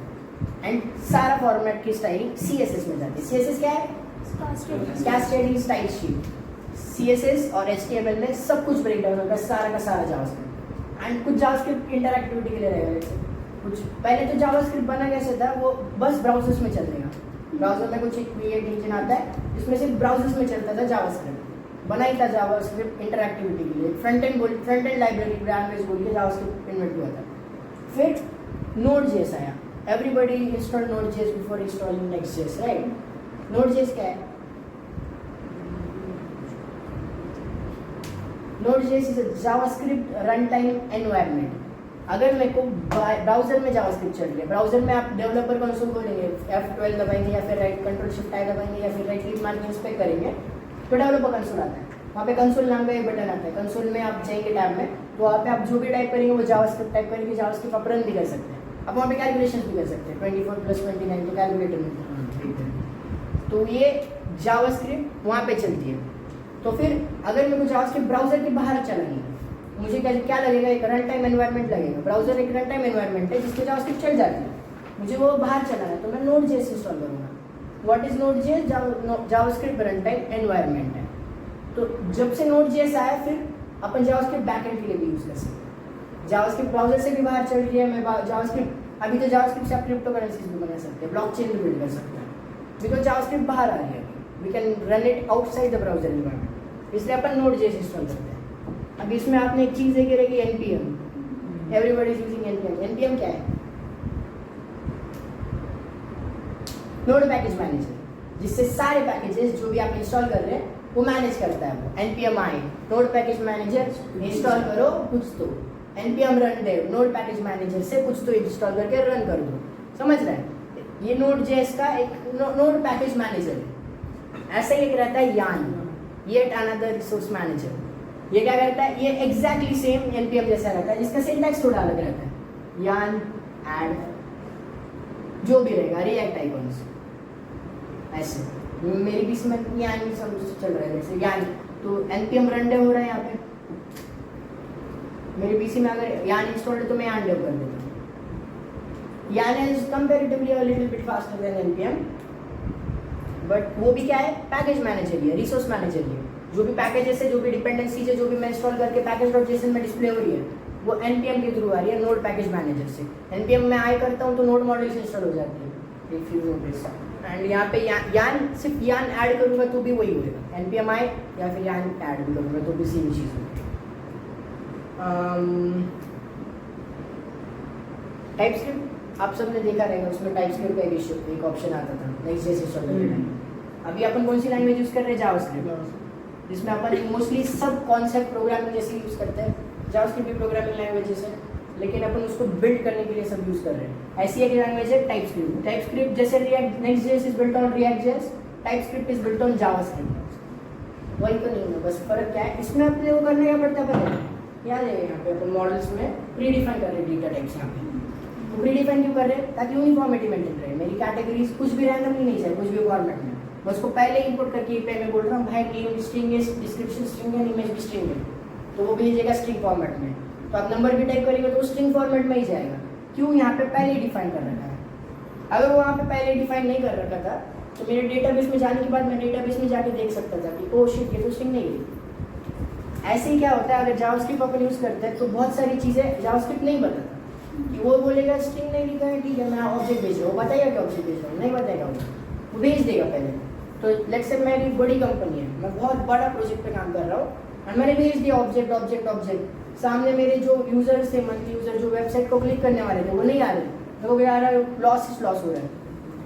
एंड सारा फॉर्मेट की स्टाइलिंग CSS में जाती है। CSS क्या है? Cascading style sheet. CSS और HTML में सब कुछ ब्रेक डाउन होगा, सारा का सारा जावास्क्रिप्ट। एंड कुछ जावास्क्रिप्ट इंटरएक्टिविटी के लिए रहेगा। कुछ पहले तो जावास्क्रिप्ट बना कैसे था, वो बस ब्राउजर्स में चलेगा। ब्राउजर में कुछ एक क्रिएट इंजन आता है जिसमें सिर्फ ब्राउजर्स में चलता था जावास्क्रिप्ट। बना ही था जावास्क्रिप्ट इंटरएक्टिविटी के लिए। फ्रंट एंड लाइब्रेरी लैंग्वेज बोल के जावास्क्रिप्ट इन्वेंट हुआ था। फिर Node.js आया। Everybody install Node.js before installing Next.js, right? Node.js क्या है? Node.js is a JavaScript run time environment. अगर मेरे को ब्राउजर में जावास्क्रिप्ट चल रही है, ब्राउजर में आप डेवलपर कंसोल खोलेंगे, F12 दबाएंगे या फिर राइट कंट्रोल शिफ्ट आई दबाएंगे या फिर राइट क्लिक मार के इंस्पेक्ट करेंगे तो डेवलपर कंसोल आता है। वहाँ पे कंसोल नाम का एक बटन आता है। कंसोल में आप जाएंगे टैब में, तो वहाँ पे आप जो भी टाइप करेंगे वो जावास्क्रिप्ट टाइप करेंगे, जावास्क्रिप्ट आप रन भी कर सकते हैं। आप वहाँ पे कैलकुलेशन भी कर सकते हैं। 24 + 29 तो कैलकुलेटर में, तो ये जावास्क्रिप्ट वहाँ पे चलती है। तो फिर अगर मेरे को जावास्क्रिप्ट ब्राउजर के बाहर चलानी है, मुझे क्या लगेगा? एक रन टाइम एनवायरनमेंट लगेगा। ब्राउजर एक रन टाइम एनवायरनमेंट है जिसमें जावास्क्रिप्ट चल जाती है। मुझे वो बाहर चलाना है तो मैं Node.js इंस्टॉल करूँगा। What is Node.js? JavaScript run time environment है। तो जब से Node.js आया फिर अपन जावास्क्रिप्ट बैकएंड के लिए भी यूज़ कर सकते हैं। जावास्क्रिप्ट ब्राउजर से भी बाहर चल रही है। मैं जावास्क्रिप्ट अभी तो जावास्क्रिप्ट से आप क्रिप्टो करेंसीज भी बना सकते हैं, ब्लॉकचेन भी बिल्ड कर सकते हैं, बिकॉज जावास्क्रिप्ट बाहर आ रही है। We can run it outside the browser environment, इसलिए अपन Node.js इंस्टॉल करते हैं। अब इसमें आपने एक चीज़ देखी रहेगी NPM। Everybody is using NPM। NPM क्या है? नोड पैकेज मैनेजर, जिससे सारे पैकेजेस जो भी आप इंस्टॉल कर रहे हैं वो मैनेज करता है। वो NPM I node package manager install करो कुछ तो, NPM run dev node package manager से कुछ तो इंस्टॉल करके रन कर दो। समझ रहे हैं? ये Node.js का एक नोड पैकेज मैनेजर है। ऐसे ही एक रहता है यान, येट अनदर रिसोर्स मैनेजर। ये क्या करता है? ये एग्जैक्टली सेम NPM जैसा रहता है, जिसका सिंटैक्स थोड़ा अलग रहता है। यान ऐड जो भी रहेगा, रिएक्ट आइकॉन्स ऐसे। मेरी भी इसमें यान सब चल रहा है जैसे यान, तो NPM रन डे हो रहा है यहाँ पे। मेरे पीसी में अगर यान इंस्टॉल है तो मैं यान डेव कर देता हूँ। यान is comparatively a little bit faster than NPM, but वो भी क्या है? पैकेज मैनेजर ही है, रिसोर्स मैनेजर ही है। जो भी पैकेजेस है, जो भी डिपेंडेंसीज है, जो भी मैं इंस्टॉल करके पैकेज.json में डिस्प्ले हो रही है वो NPM के थ्रू आ रही है, नोड पैकेज मैनेजर से। NPM में आई करता हूँ तो नोड मॉड्यूल्स इंस्टॉल हो जाती है, इफ यू नोटिस। एंड यहाँ पे यान सिर्फ यान ऐड करूँगा तो भी वही होगा। NPM आई या फिर यान ऐड भी करूँगा तो भी सेम चीज़ होगी। टाइपस्क्रिप्ट आप सबने देखा रहेगा, उसमें टाइपस्क्रिप्ट का एक ऑप्शन आता था Next.js इंस्टॉल करने टाइम। अभी अपन कौन सी लैंग्वेज यूज़ कर रहे हैं? जावास्क्रिप्ट, जिसमें अपन मोस्टली सब कॉन्सेप्ट प्रोग्रामिंग जैसे यूज़ करते हैं। जावास्क्रिप्ट भी प्रोग्रामिंग लैंग्वेजेस है, लेकिन अपन उसको बिल्ड करने के लिए सब यूज़ कर रहे हैं। ऐसी एक लैंग्वेज है टाइपस्क्रिप्ट। टाइपस्क्रिप्ट जैसे Next.js is built on React.js, TypeScript is built on JavaScript. वही तो नहीं है, बस फर्क क्या है? इसमें अपने वो करने क्या पड़ता है पता है? याद है यहाँ पे अपन मॉडल्स में प्री डिफाइन कर रहे हैं डेटा टाइप्स। यहाँ पे तो प्री डिफाइन क्यों कर रहे हैं? ताकि यूनिफॉर्मिटी मेंटेन रहे। मेरी कैटेगरीज कुछ भी रैंडमली नहीं चाहिए, कुछ भी फॉर्मेट में। मैं उसको पहले इंपोर्ट करके पे में बोल रहा हूँ भाई नेम स्ट्रिंग है, डिस्क्रिप्शन स्ट्रिंग है, इमेज भी स्ट्रिंग है, तो वो भेजेगा स्ट्रिंग फॉर्मेट में। तो आप नंबर भी टाइप करेंगे तो स्ट्रिंग फॉर्मेट में ही जाएगा। क्यों? यहाँ पे पहले ही डिफाइन कर रखा है। अगर वो वहाँ पे पहले डिफाइन नहीं कर रखा था तो मेरे डेटाबेस में जाने के बाद मैं डेटाबेस में जाके देख सकता था कि ओ शिट ये तो स्ट्रिंग नहीं है। ऐसे ही क्या होता है, अगर जावास्क्रिप्ट अपन यूज़ करते हैं तो बहुत सारी चीज़ें जावास्क्रिप्ट नहीं बताता कि वो बोलेगा स्ट्रिंग नहीं लिखा है, ठीक है मैं ऑब्जेक्ट भेज रहा हूँ, बताइएगा क्या ऑब्जेक्ट भेज रहा हूँ, नहीं बताएगा वो भेज देगा पहले। तो लेट्स से मेरी बड़ी कंपनी है, मैं बहुत बड़ा प्रोजेक्ट पे काम कर रहा हूँ और मैंने भेज दिया ऑब्जेक्ट ऑब्जेक्ट ऑब्जेक्ट, सामने मेरे जो यूजर्स थे, मंथली यूजर जो वेबसाइट को क्लिक करने वाले थे वो नहीं आ रहे, तो वो आ रहा है लॉस हो रहा है।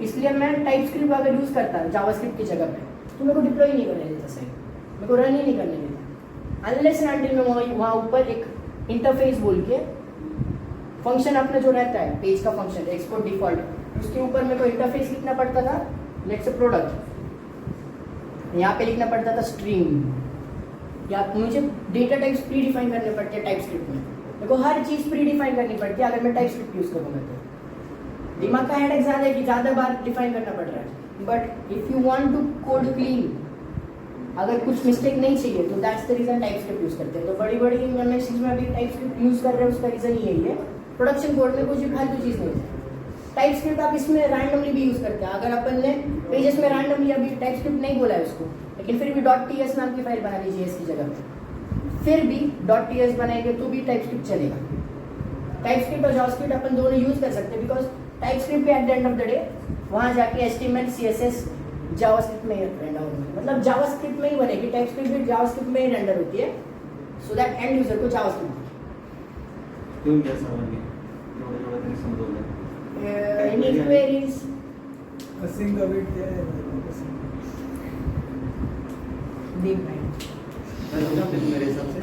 इसलिए मैं टाइपस्क्रिप्ट अगर यूज़ करता है जावास्क्रिप्ट की जगह पे तो मेरे को डिप्लॉय नहीं करने देता सही, मेरे को रन ही नहीं करने देता अनलेस एंड अनटिल मैं वहाँ ऊपर एक इंटरफेस बोल के फंक्शन अपना जो रहता है पेज का फंक्शन एक्सपोर्ट डिफॉल्ट, उसके ऊपर मेरे को इंटरफेस लिखना पड़ता था, लेट्स से प्रोडक्ट, यहाँ पे लिखना पड़ता था स्ट्रिंग, या मुझे डेटा टाइप्स प्री डिफाइन करने पड़ते हैं टाइपस्क्रिप्ट में, मेरे को हर चीज़ प्री डिफाइन करनी पड़ती है अगर मैं टाइपस्क्रिप्ट यूज़ करूँगा तो दिमाग का हेडेक ज़्यादा है कि ज़्यादा बार डिफाइन करना पड़ रहा है। But if you want to code clean, अगर कुछ मिस्टेक नहीं चाहिए तो that's the reason TypeScript use करते हैं। तो बड़ी बड़ी एमएनसीज में अभी टाइपस्क्रिप्ट यूज़ कर रहे हैं, उसका रीज़न यही है, प्रोडक्शन कोड में कुछ भी फालतू चीज़ नहीं है। टाइपस्क्रिप्ट आप इसमें रैंडमली भी यूज़ करते हैं, अगर अपन ने पेजेस में रैंडमली अभी टाइपस्क्रिप्ट नहीं बोला है उसको, लेकिन फिर भी .ts नाम की फाइल बना लीजिए इसकी जगह पे, फिर भी .ts बनाएंगे तो भी टाइपस्क्रिप्ट चलेगा। टाइपस्क्रिप्ट और जावास्क्रिप्ट अपन दोनों यूज़ कर सकते हैं, बिकॉज टाइपस्क्रिप्ट भी at the end of the day वहाँ जाके HTML CSS जावास्क्रिप्ट में रेंडर होगी, मतलब जावास्क्रिप्ट में ही बनेगी, टाइपस्क्रिप्ट भी जावास्क्रिप्ट में ही रेंडर होती है, सो दैट एंड यूजर को जावास्क्रिप्ट तुम्ही काय समजले एवढं एवढं तरी समजवलं एनी क्वेरीज असिंग अवेट क्या है? देख भाई मैं समझा मेरे हिसाब से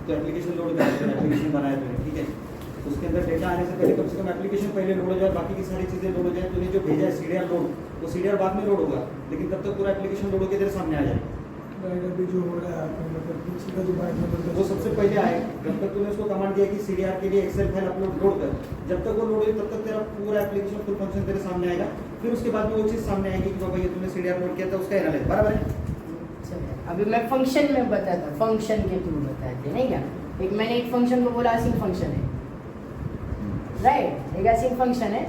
तो एप्लीकेशन लोड कर एप्लीकेशन बनाया तुमने, ठीक है, तो उसके अंदर डेटा आने से पहले कम से कम एप्लीकेशन पहले लोड हो जाए, बाकी की सारी चीज़ें लोड हो जाए, तूने जो भेजा है सीडीआर लोड, वो सीडीआर बाद में लोड होगा, लेकिन तब तक पूरा एप्लीकेशन लोड होकर तेरे सामने आ जाए। अभी जो हो रहा है मतलब पीछे का जो बाइट नंबर वो सबसे पहले आए, जब तक तूने उसको कमांड दिया कि सीडीआर के लिए एक्सेल फाइल अपलोड लोड कर, जब तक वो लोड होगी तब तक तेरा पूरा एप्लीकेशन फुल फंक्शन तेरे सामने आएगा, फिर उसके बाद में वो चीज़ सामने आएगी कि बाबा ये तूने सीडीआर लोड किया था उसका एनालाइज बराबर है। अभी मैं फंक्शन में बताता, फंक्शन के थ्रू बताते नहीं क्या, एक मैंने एक फंक्शन को बोला असिंग फंक्शन है, राइट, एक असिंग फंक्शन है,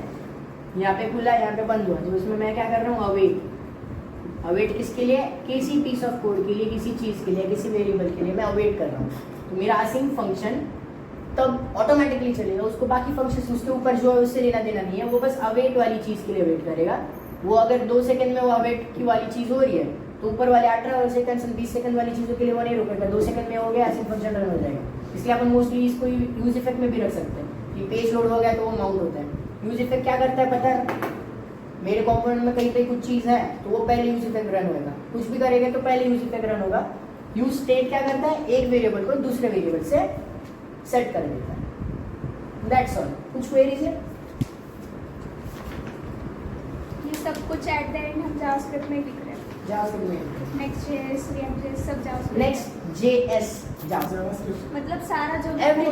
यहाँ पे खुला यहाँ पे बंद हुआ, तो उसमें मैं क्या कर रहा हूँ अवेट, अवेट किसके लिए, किसी पीस ऑफ कोड के लिए, किसी चीज़ के लिए, किसी वेरिएबल के लिए मैं अवेट कर रहा हूँ, तो मेरा असिंग फंक्शन तब ऑटोमेटिकली चलेगा, उसको बाकी फंक्शन उसके ऊपर जो है उससे लेना देना नहीं है, वो बस अवेट वाली चीज़ के लिए वेट करेगा। वो अगर 2 सेकंड में वो अवेट की वाली चीज़ हो रही है तो ऊपर वाले 18 सेकंड से 20 सेकंड वाली चीज़ों के लिए वो नहीं रुकेगा, 2 सेकंड में हो गया असिंग फंक्शन रन हो जाएगा। इसलिए अपन मोस्टली इसको यूज इफेक्ट में भी रख सकते हैं कि पेज लोड हो गया तो वो माउंट होता है। यूज इफेक्ट क्या करता है पता है, मेरे कंपोनेंट में कहीं पे कुछ चीज़ है तो वो पहले यूज इफेक्ट रन होगा, कुछ भी करेंगे तो पहले यूज इफेक्ट रन होगा। यूज स्टेट क्या करता है, एक वेरिएबल को दूसरे वेरिएबल से सेट कर देता है, दैट्स ऑल। कुछ क्वेरीज है? ये सब कुछ एट द एंड हम जावास्क्रिप्ट में लिख रहे हैं, जावास्क्रिप्ट में नेक्स्ट.js, रिएक्ट.js सब जावास्क्रिप्ट, नेक्स्ट JS जावास्क्रिप्ट मतलब सारा जो एवरी